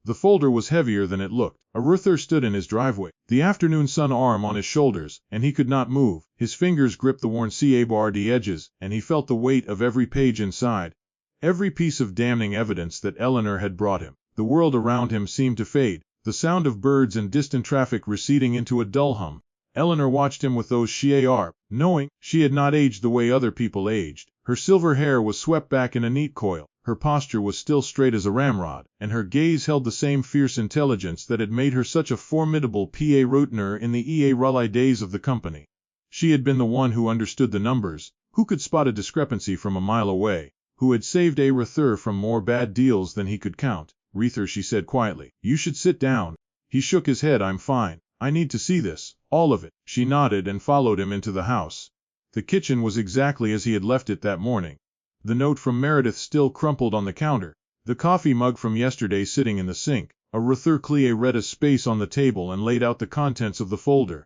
The folder was heavier than it looked. Arthur stood in his driveway, the afternoon sun arm on his shoulders, and he could not move. His fingers gripped the worn CA-barred edges, and he felt the weight of every page inside. Every piece of damning evidence that Eleanor had brought him. The world around him seemed to fade, the sound of birds and distant traffic receding into a dull hum. Eleanor watched him with those sharp, knowing, she had not aged the way other people aged. Her silver hair was swept back in a neat coil, her posture was still straight as a ramrod, and her gaze held the same fierce intelligence that had made her such a formidable partner in the early days of the company. She had been the one who understood the numbers, who could spot a discrepancy from a mile away, who had saved Arthur from more bad deals than he could count. Arthur, she said quietly, you should sit down. He shook his head. I'm fine. I need to see this, all of it. She nodded and followed him into the house. The kitchen was exactly as he had left it that morning. The note from Meredith still crumpled on the counter, the coffee mug from yesterday sitting in the sink. Arthur read a space on the table and laid out the contents of the folder,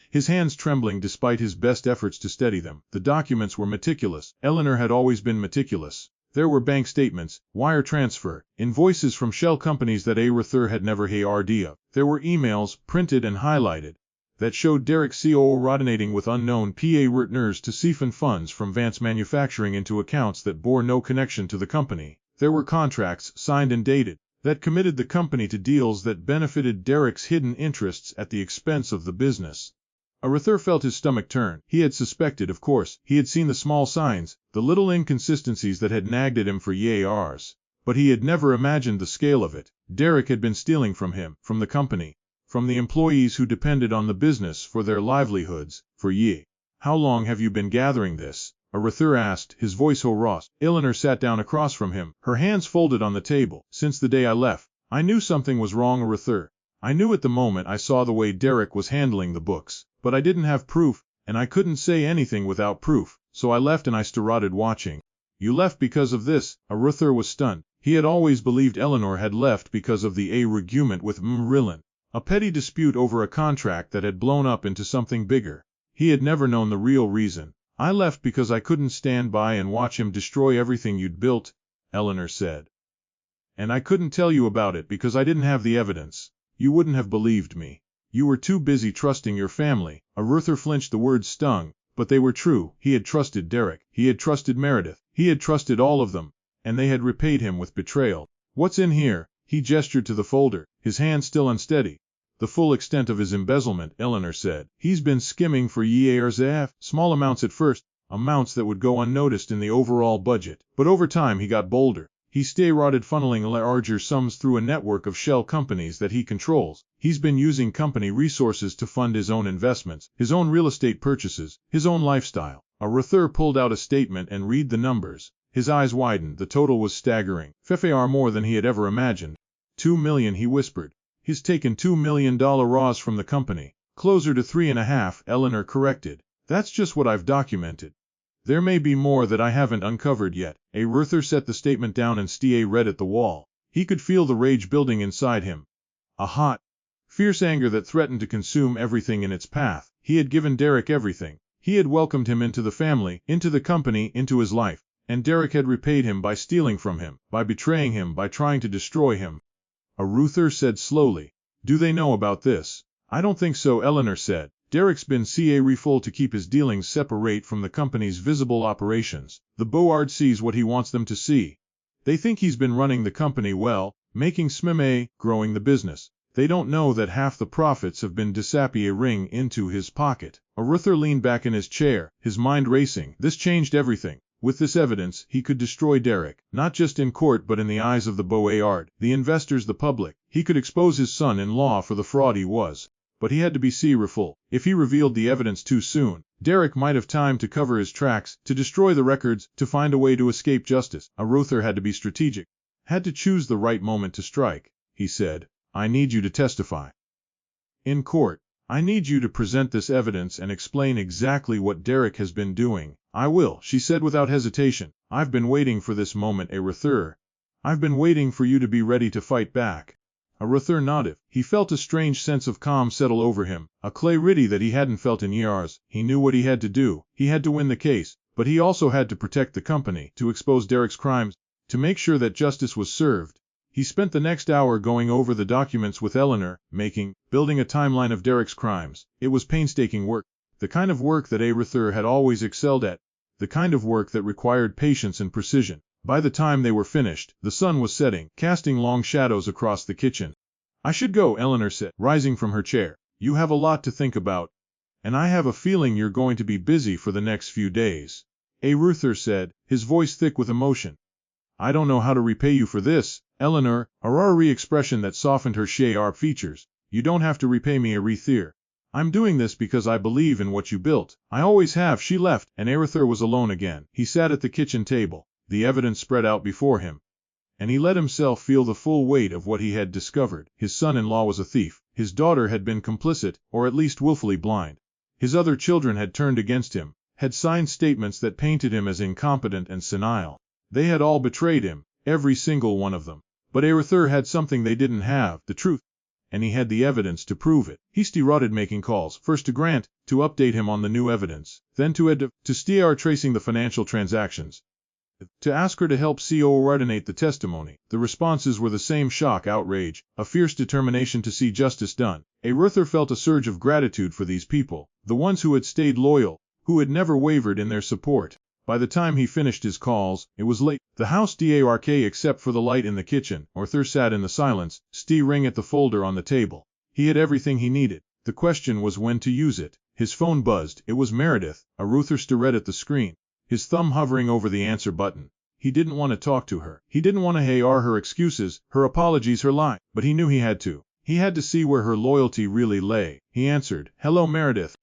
his hands trembling despite his best efforts to steady them. The documents were meticulous. Eleanor had always been meticulous. There were bank statements, wire transfer, invoices from shell companies that Arthur had never heard of. There were emails, printed and highlighted, that showed Derek coordinating with unknown partners to siphon funds from Vance Manufacturing into accounts that bore no connection to the company. There were contracts, signed and dated, that committed the company to deals that benefited Derek's hidden interests at the expense of the business. Arthur felt his stomach turn. He had suspected, of course. He had seen the small signs, the little inconsistencies that had nagged at him for years. But he had never imagined the scale of it. Derek had been stealing from him, from the company, from the employees who depended on the business for their livelihoods, for years. How long have you been gathering this? Arthur asked, his voice hoarse. Eleanor sat down across from him, her hands folded on the table. Since the day I left. I knew something was wrong, Arthur. I knew at the moment I saw the way Derek was handling the books. But I didn't have proof, and I couldn't say anything without proof, so I left and I started watching. You left because of this? Arthur was stunned. He had always believed Eleanor had left because of the argument with Rillin, a petty dispute over a contract that had blown up into something bigger. He had never known the real reason. I left because I couldn't stand by and watch him destroy everything you'd built, Eleanor said. And I couldn't tell you about it because I didn't have the evidence. You wouldn't have believed me. You were too busy trusting your family. Arthur flinched. The words stung, but they were true. He had trusted Derek. He had trusted Meredith. He had trusted all of them, and they had repaid him with betrayal. What's in here? He gestured to the folder, his hand still unsteady. The full extent of his embezzlement, Eleanor said. He's been skimming for years. Small amounts at first, amounts that would go unnoticed in the overall budget. But over time he got bolder. He started funneling larger sums through a network of shell companies that he controls. He's been using company resources to fund his own investments, his own real estate purchases, his own lifestyle. Arthur pulled out a statement and read the numbers. His eyes widened. The total was staggering. Far more than he had ever imagined. $2 million, he whispered. He's taken $2 million raws from the company. Closer to 3.5, Eleanor corrected. That's just what I've documented. There may be more that I haven't uncovered yet. Arthur set the statement down and read at the wall. He could feel the rage building inside him. A hot, fierce anger that threatened to consume everything in its path. He had given Derek everything. He had welcomed him into the family, into the company, into his life. And Derek had repaid him by stealing from him, by betraying him, by trying to destroy him. Arthur said slowly. Do they know about this? I don't think so, Eleanor said. Derek's been careful to keep his dealings separate from the company's visible operations. The board sees what he wants them to see. They think he's been running the company well, making smime, growing the business. They don't know that half the profits have been disappearing into his pocket. Arthur leaned back in his chair, his mind racing. This changed everything. With this evidence, he could destroy Derek, not just in court but in the eyes of the board, the investors, the public. He could expose his son-in-law for the fraud he was. But he had to be careful. If he revealed the evidence too soon, Derek might have time to cover his tracks, to destroy the records, to find a way to escape justice. Arthur had to be strategic. Had to choose the right moment to strike. He said, I need you to testify. In court. I need you to present this evidence and explain exactly what Derek has been doing. I will, she said without hesitation. I've been waiting for this moment, Arthur. I've been waiting for you to be ready to fight back. Arthur nodded. He felt a strange sense of calm settle over him, a clarity that he hadn't felt in years. He knew what he had to do. He had to win the case, but he also had to protect the company, to expose Derek's crimes, to make sure that justice was served. He spent the next hour going over the documents with Eleanor, building a timeline of Derek's crimes. It was painstaking work, the kind of work that Arthur had always excelled at, the kind of work that required patience and precision. By the time they were finished, the sun was setting, casting long shadows across the kitchen. I should go, Eleanor said, rising from her chair. You have a lot to think about, and I have a feeling you're going to be busy for the next few days. Arthur said, his voice thick with emotion. I don't know how to repay you for this, Eleanor, a rare expression that softened her sharp features. You don't have to repay me, Arthur. I'm doing this because I believe in what you built. I always have. She left, and Arthur was alone again. He sat at the kitchen table, the evidence spread out before him, and he let himself feel the full weight of what he had discovered. His son-in-law was a thief. His daughter had been complicit, or at least willfully blind. His other children had turned against him, had signed statements that painted him as incompetent and senile. They had all betrayed him, every single one of them. But Arthur had something they didn't have, the truth. And he had the evidence to prove it. He started making calls, first to Grant, to update him on the new evidence, then to Ed, to start tracing the financial transactions, to ask her to help coordinate the testimony. The responses were the same: shock, outrage, a fierce determination to see justice done. Arthur felt a surge of gratitude for these people, the ones who had stayed loyal, who had never wavered in their support. By the time he finished his calls, it was late. The house dark except for the light in the kitchen. Arthur sat in the silence, staring at the folder on the table. He had everything he needed. The question was when to use it. His phone buzzed. It was Meredith. Arthur stared at the screen, his thumb hovering over the answer button. He didn't want to talk to her. He didn't want to hear her excuses, her apologies, her lie. But he knew he had to. He had to see where her loyalty really lay. He answered. Hello, Meredith.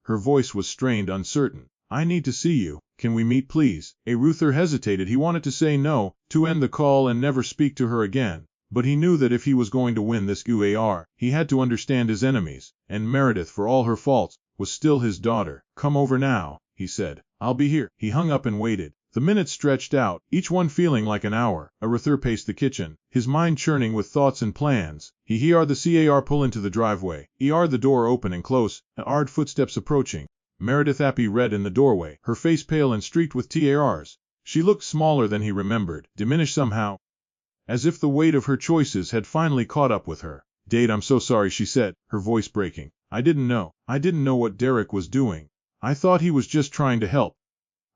Her voice was strained, uncertain. I need to see you. Can we meet, please? Arthur hesitated. He wanted to say no, to end the call and never speak to her again. But he knew that if he was going to win this war, he had to understand his enemies. And Meredith, for all her faults, was still his daughter. Come over now, he said. I'll be here. He hung up and waited. The minutes stretched out, each one feeling like an hour. Arthur paced the kitchen, his mind churning with thoughts and plans. He heard the car pull into the driveway. He heard the door open and close, and heard footsteps approaching. Meredith Appy read in the doorway, her face pale and streaked with tears. She looked smaller than he remembered, diminished somehow, as if the weight of her choices had finally caught up with her. Dade, I'm so sorry, she said, her voice breaking. I didn't know what Derek was doing. I thought he was just trying to help.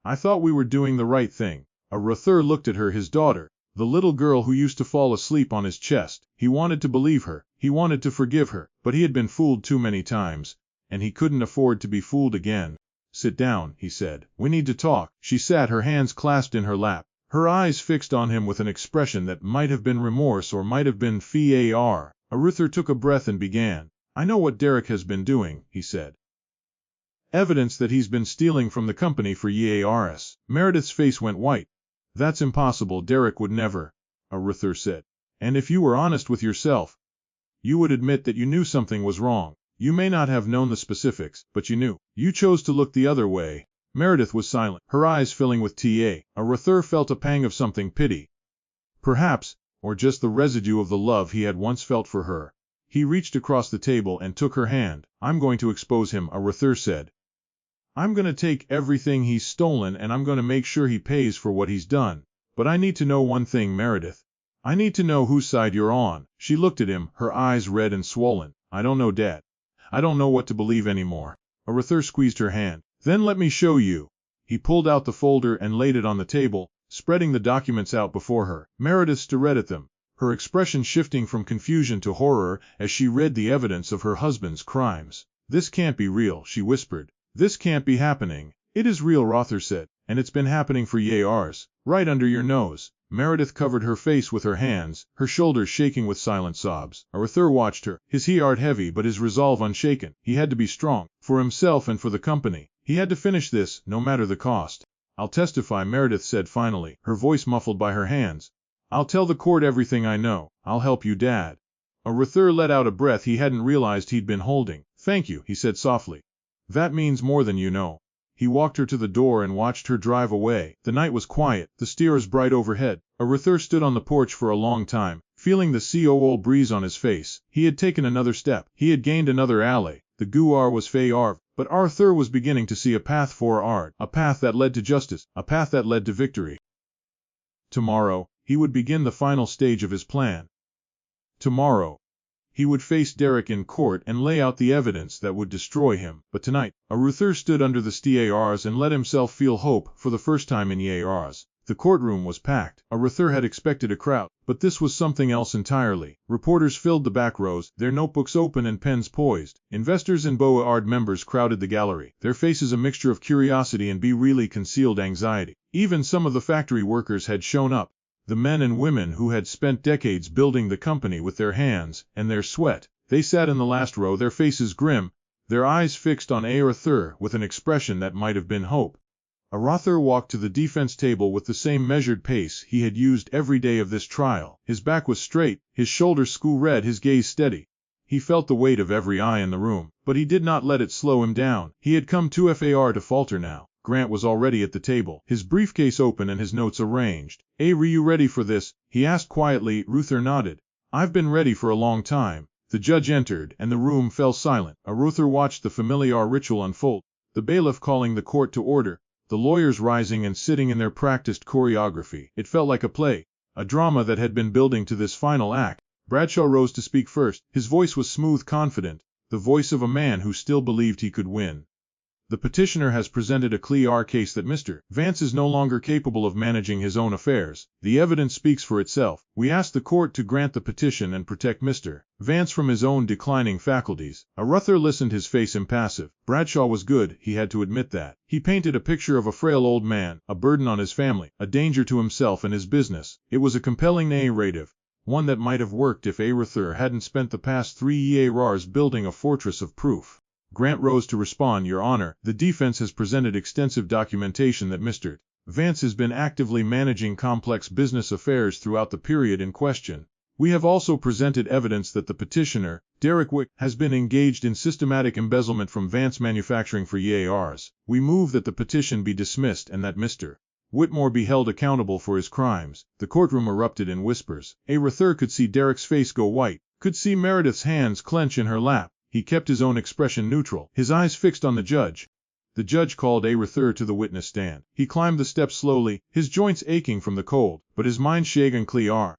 I thought we were doing the right thing. Arthur looked at her, his daughter, the little girl who used to fall asleep on his chest. He wanted to believe her, he wanted to forgive her, but he had been fooled too many times, and he couldn't afford to be fooled again. Sit down, he said. We need to talk. She sat, her hands clasped in her lap, her eyes fixed on him with an expression that might have been remorse or might have been fear. Arthur took a breath and began. I know what Derek has been doing, he said. Evidence that he's been stealing from the company for years. Meredith's face went white. That's impossible, Derek would never, Arthur said. And if you were honest with yourself, you would admit that you knew something was wrong. You may not have known the specifics, but you knew. You chose to look the other way. Meredith was silent, her eyes filling with tears. Arthur felt a pang of something, pity, perhaps, or just the residue of the love he had once felt for her. He reached across the table and took her hand. I'm going to expose him, Arthur said. I'm going to take everything he's stolen and I'm going to make sure he pays for what he's done. But I need to know one thing, Meredith. I need to know whose side you're on. She looked at him, her eyes red and swollen. I don't know, Dad. I don't know what to believe anymore. Arthur squeezed her hand. Then let me show you. He pulled out the folder and laid it on the table, spreading the documents out before her. Meredith stared at them, her expression shifting from confusion to horror as she read the evidence of her husband's crimes. This can't be real, she whispered. This can't be happening. It is real, Arthur said, and it's been happening for years, right under your nose. Meredith covered her face with her hands, her shoulders shaking with silent sobs. Arthur watched her, his heart heavy but his resolve unshaken. He had to be strong, for himself and for the company. He had to finish this, no matter the cost. I'll testify, Meredith said finally, her voice muffled by her hands. I'll tell the court everything I know. I'll help you, Dad. Arthur let out a breath he hadn't realized he'd been holding. Thank you, he said softly. That means more than you know. He walked her to the door and watched her drive away. The night was quiet, the stars bright overhead. Arthur stood on the porch for a long time, feeling the cool breeze on his face. He had taken another step. He had gained another alley. The guar was far, but Arthur was beginning to see a path for art, a path that led to justice, a path that led to victory. Tomorrow, he would begin the final stage of his plan. Tomorrow, he would face Derek in court and lay out the evidence that would destroy him. But tonight, Arthur stood under the stars and let himself feel hope for the first time in years. The courtroom was packed. Arthur had expected a crowd, but this was something else entirely. Reporters filled the back rows, their notebooks open and pens poised. Investors and board members crowded the gallery, their faces a mixture of curiosity and really concealed anxiety. Even some of the factory workers had shown up. The men and women who had spent decades building the company with their hands and their sweat. They sat in the last row, their faces grim, their eyes fixed on Arthur with an expression that might have been hope. Arthur walked to the defense table with the same measured pace he had used every day of this trial. His back was straight, his shoulders school-red, his gaze steady. He felt the weight of every eye in the room, but he did not let it slow him down. He had come too far to falter now. Grant was already at the table, his briefcase open and his notes arranged. Were you ready for this? He asked quietly. Arthur nodded. I've been ready for a long time. The judge entered, and the room fell silent. Arthur watched the familiar ritual unfold, the bailiff calling the court to order, the lawyers rising and sitting in their practiced choreography. It felt like a play, a drama that had been building to this final act. Bradshaw rose to speak first. His voice was smooth, confident, the voice of a man who still believed he could win. The petitioner has presented a clear case that Mr. Vance is no longer capable of managing his own affairs. The evidence speaks for itself. We ask the court to grant the petition and protect Mr. Vance from his own declining faculties. Arthur listened, his face impassive. Bradshaw was good, he had to admit that. He painted a picture of a frail old man, a burden on his family, a danger to himself and his business. It was a compelling narrative, one that might have worked if Arthur hadn't spent the past 3 years building a fortress of proof. Grant rose to respond. Your Honor, the defense has presented extensive documentation that Mr. Vance has been actively managing complex business affairs throughout the period in question. We have also presented evidence that the petitioner, Derek Wick, has been engaged in systematic embezzlement from Vance Manufacturing for years. We move that the petition be dismissed and that Mr. Whitmore be held accountable for his crimes. The courtroom erupted in whispers. Arthur could see Derek's face go white, could see Meredith's hands clench in her lap. He kept his own expression neutral, his eyes fixed on the judge. The judge called Arthur to the witness stand. He climbed the steps slowly, his joints aching from the cold, but his mind shaken clear.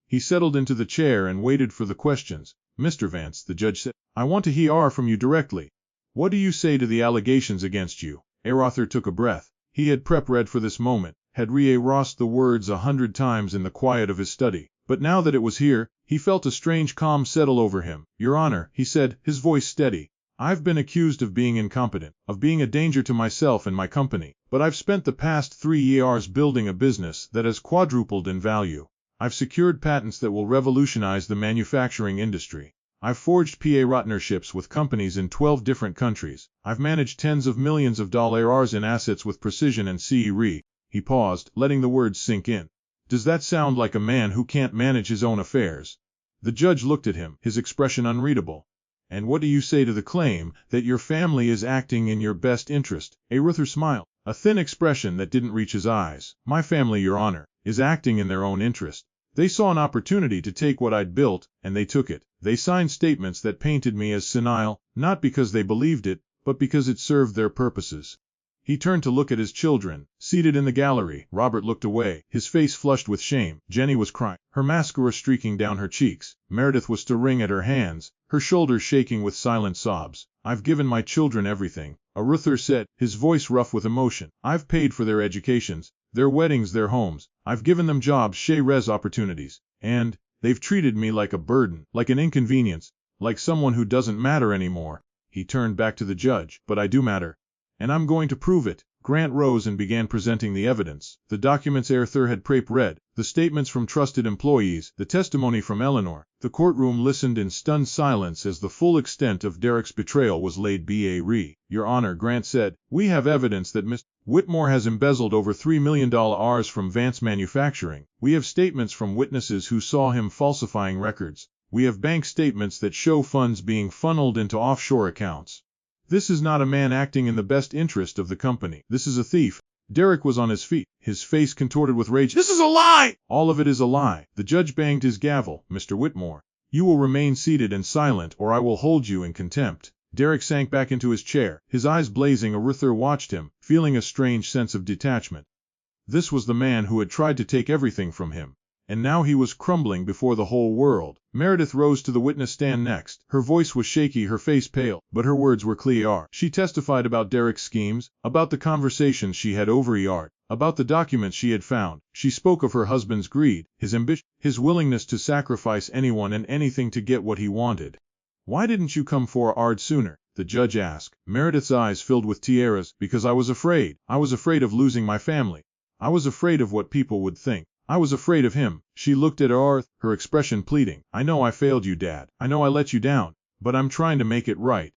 He settled into the chair and waited for the questions. Mr. Vance, the judge said, I want to hear from you directly. What do you say to the allegations against you? Arthur took a breath. He had read for this moment, had rehearsed the words 100 times in the quiet of his study. But now that it was here, he felt a strange calm settle over him. Your Honor, he said, his voice steady. I've been accused of being incompetent, of being a danger to myself and my company, but I've spent the past 3 years building a business that has quadrupled in value. I've secured patents that will revolutionize the manufacturing industry. I've forged partnerships with companies in 12 different countries. I've managed tens of millions of dollars in assets with precision and CE. He paused, letting the words sink in. Does that sound like a man who can't manage his own affairs? The judge looked at him, his expression unreadable. And what do you say to the claim that your family is acting in your best interest? Arthur smiled, a thin expression that didn't reach his eyes. My family, Your Honor, is acting in their own interest. They saw an opportunity to take what I'd built, and they took it. They signed statements that painted me as senile, not because they believed it, but because it served their purposes. He turned to look at his children, seated in the gallery. Robert looked away, his face flushed with shame. Jenny was crying, her mascara streaking down her cheeks. Meredith was stirring at her hands, her shoulders shaking with silent sobs. I've given my children everything, Arthur said, his voice rough with emotion. I've paid for their educations, their weddings, their homes. I've given them jobs, res opportunities. And they've treated me like a burden, like an inconvenience, like someone who doesn't matter anymore. He turned back to the judge. But I do matter. And I'm going to prove it. Grant rose and began presenting the evidence. The documents Arthur had read, the statements from trusted employees, the testimony from Eleanor. The courtroom listened in stunned silence as the full extent of Derek's betrayal was laid bare. Your Honor, Grant said, we have evidence that Mr. Whitmore has embezzled over $3 million from Vance Manufacturing. We have statements from witnesses who saw him falsifying records. We have bank statements that show funds being funneled into offshore accounts. This is not a man acting in the best interest of the company. This is a thief. Derek was on his feet, his face contorted with rage. This is a lie! All of it is a lie. The judge banged his gavel. Mr. Whitmore, you will remain seated and silent or I will hold you in contempt. Derek sank back into his chair, his eyes blazing. Arthur watched him, feeling a strange sense of detachment. This was the man who had tried to take everything from him. And now he was crumbling before the whole world. Meredith rose to the witness stand next. Her voice was shaky, her face pale, but her words were clear. She testified about Derek's schemes, about the conversations she had over ER, about the documents she had found. She spoke of her husband's greed, his ambition, his willingness to sacrifice anyone and anything to get what he wanted. Why didn't you come forward sooner? The judge asked. Meredith's eyes filled with tears. Because I was afraid. I was afraid of losing my family. I was afraid of what people would think. I was afraid of him. She looked at Arthur, her expression pleading. I know I failed you, Dad. I know I let you down. But I'm trying to make it right.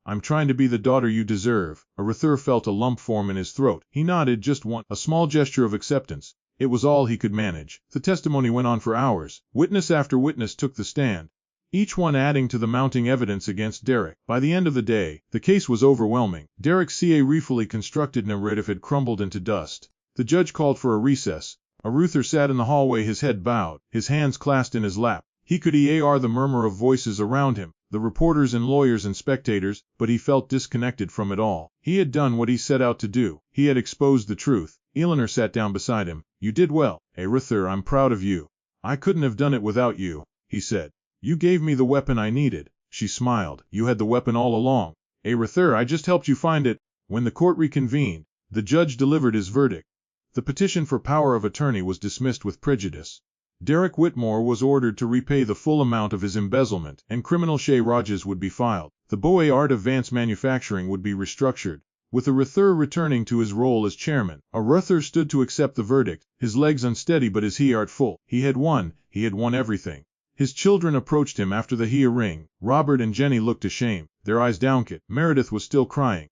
I'm trying to be the daughter you deserve. Arthur felt a lump form in his throat. He nodded just once, a small gesture of acceptance. It was all he could manage. The testimony went on for hours. Witness after witness took the stand, each one adding to the mounting evidence against Derek. By the end of the day, the case was overwhelming. Derek's carefully constructed narrative had crumbled into dust. The judge called for a recess. Arthur sat in the hallway, his head bowed, his hands clasped in his lap. He could hear the murmur of voices around him, the reporters and lawyers and spectators, but he felt disconnected from it all. He had done what he set out to do. He had exposed the truth. Eleanor sat down beside him. You did well, Arthur. I'm proud of you. I couldn't have done it without you, he said. You gave me the weapon I needed. She smiled. You had the weapon all along. Arthur, I just helped you find it. When the court reconvened, the judge delivered his verdict. The petition for power of attorney was dismissed with prejudice. Derek Whitmore was ordered to repay the full amount of his embezzlement, and criminal charges would be filed. The Board of Vance Manufacturing would be restructured, with Arthur returning to his role as chairman. Arthur stood to accept the verdict, his legs unsteady but his heart full. He had won everything. His children approached him after the ring. Robert and Jenny looked ashamed, their eyes downcast. Meredith was still crying.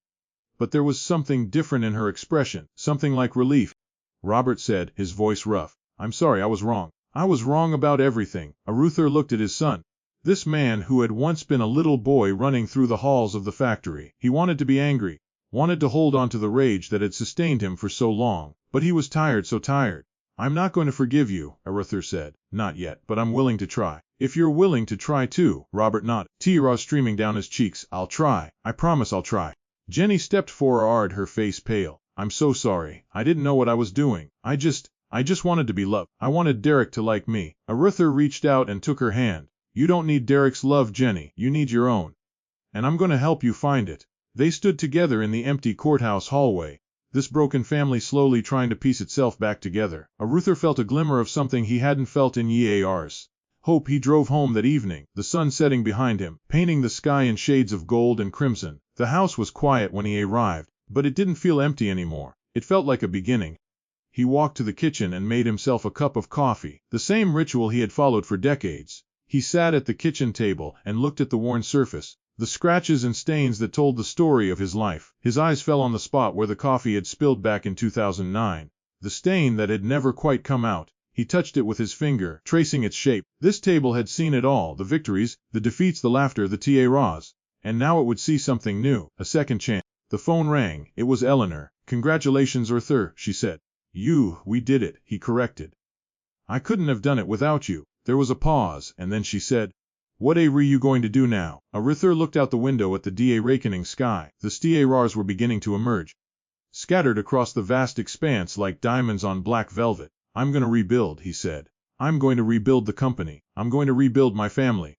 But there was something different in her expression, something like relief. Robert said, his voice rough. I'm sorry, I was wrong. I was wrong about everything. Arthur looked at his son. This man who had once been a little boy running through the halls of the factory. He wanted to be angry, wanted to hold on to the rage that had sustained him for so long, but he was tired, so tired. I'm not going to forgive you, Arthur said. Not yet, but I'm willing to try. If you're willing to try too, Robert nodded, tears streaming down his cheeks. I'll try. I promise I'll try. Jenny stepped forward, her face pale. I'm so sorry. I didn't know what I was doing. I just wanted to be loved. I wanted Derek to like me. Arthur reached out and took her hand. You don't need Derek's love, Jenny, you need your own. And I'm going to help you find it. They stood together in the empty courthouse hallway, this broken family slowly trying to piece itself back together. Arthur felt a glimmer of something he hadn't felt in years. Hope. He drove home that evening, the sun setting behind him, painting the sky in shades of gold and crimson. The house was quiet when he arrived, but it didn't feel empty anymore. It felt like a beginning. He walked to the kitchen and made himself a cup of coffee, the same ritual he had followed for decades. He sat at the kitchen table and looked at the worn surface, the scratches and stains that told the story of his life. His eyes fell on the spot where the coffee had spilled back in 2009, the stain that had never quite come out. He touched it with his finger, tracing its shape. This table had seen it all, the victories, the defeats, the laughter, the tiaras. And now it would see something new, a second chance. The phone rang. It was Eleanor. Congratulations, Arthur, she said. We did it, he corrected. I couldn't have done it without you. There was a pause, and then she said, What are you going to do now? Arthur looked out the window at the rakening sky. The stars were beginning to emerge, scattered across the vast expanse like diamonds on black velvet. I'm going to rebuild, he said. I'm going to rebuild the company. I'm going to rebuild my family.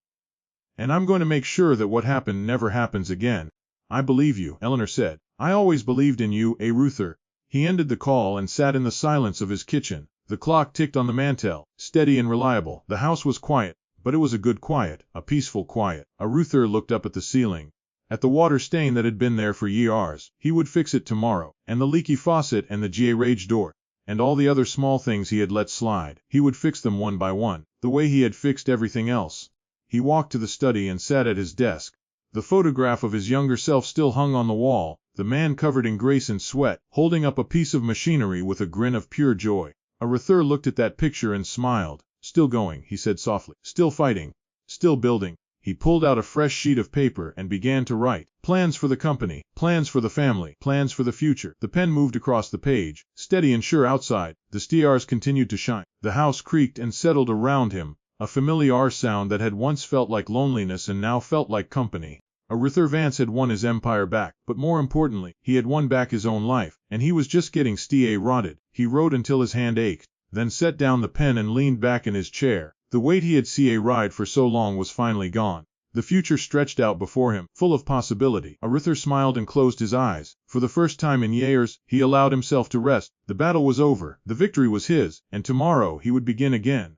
And I'm going to make sure that what happened never happens again. I believe you, Eleanor said. I always believed in you, Arthur. He ended the call and sat in the silence of his kitchen. The clock ticked on the mantel, steady and reliable. The house was quiet, but it was a good quiet, a peaceful quiet. Arthur looked up at the ceiling, at the water stain that had been there for years. He would fix it tomorrow, and the leaky faucet and the garage door, and all the other small things he had let slide. He would fix them one by one, the way he had fixed everything else. He walked to the study and sat at his desk. The photograph of his younger self still hung on the wall, the man covered in grease and sweat, holding up a piece of machinery with a grin of pure joy. Arthur looked at that picture and smiled. Still going, he said softly. Still fighting. Still building. He pulled out a fresh sheet of paper and began to write. Plans for the company, plans for the family, plans for the future. The pen moved across the page, steady and sure outside. The stars continued to shine. The house creaked and settled around him, a familiar sound that had once felt like loneliness and now felt like company. Arthur Vance had won his empire back, but more importantly, he had won back his own life, and he was just getting rotted. He wrote until his hand ached, then set down the pen and leaned back in his chair. The weight he had ride for so long was finally gone. The future stretched out before him, full of possibility. Arthur smiled and closed his eyes. For the first time in years, he allowed himself to rest. The battle was over, the victory was his, and tomorrow he would begin again.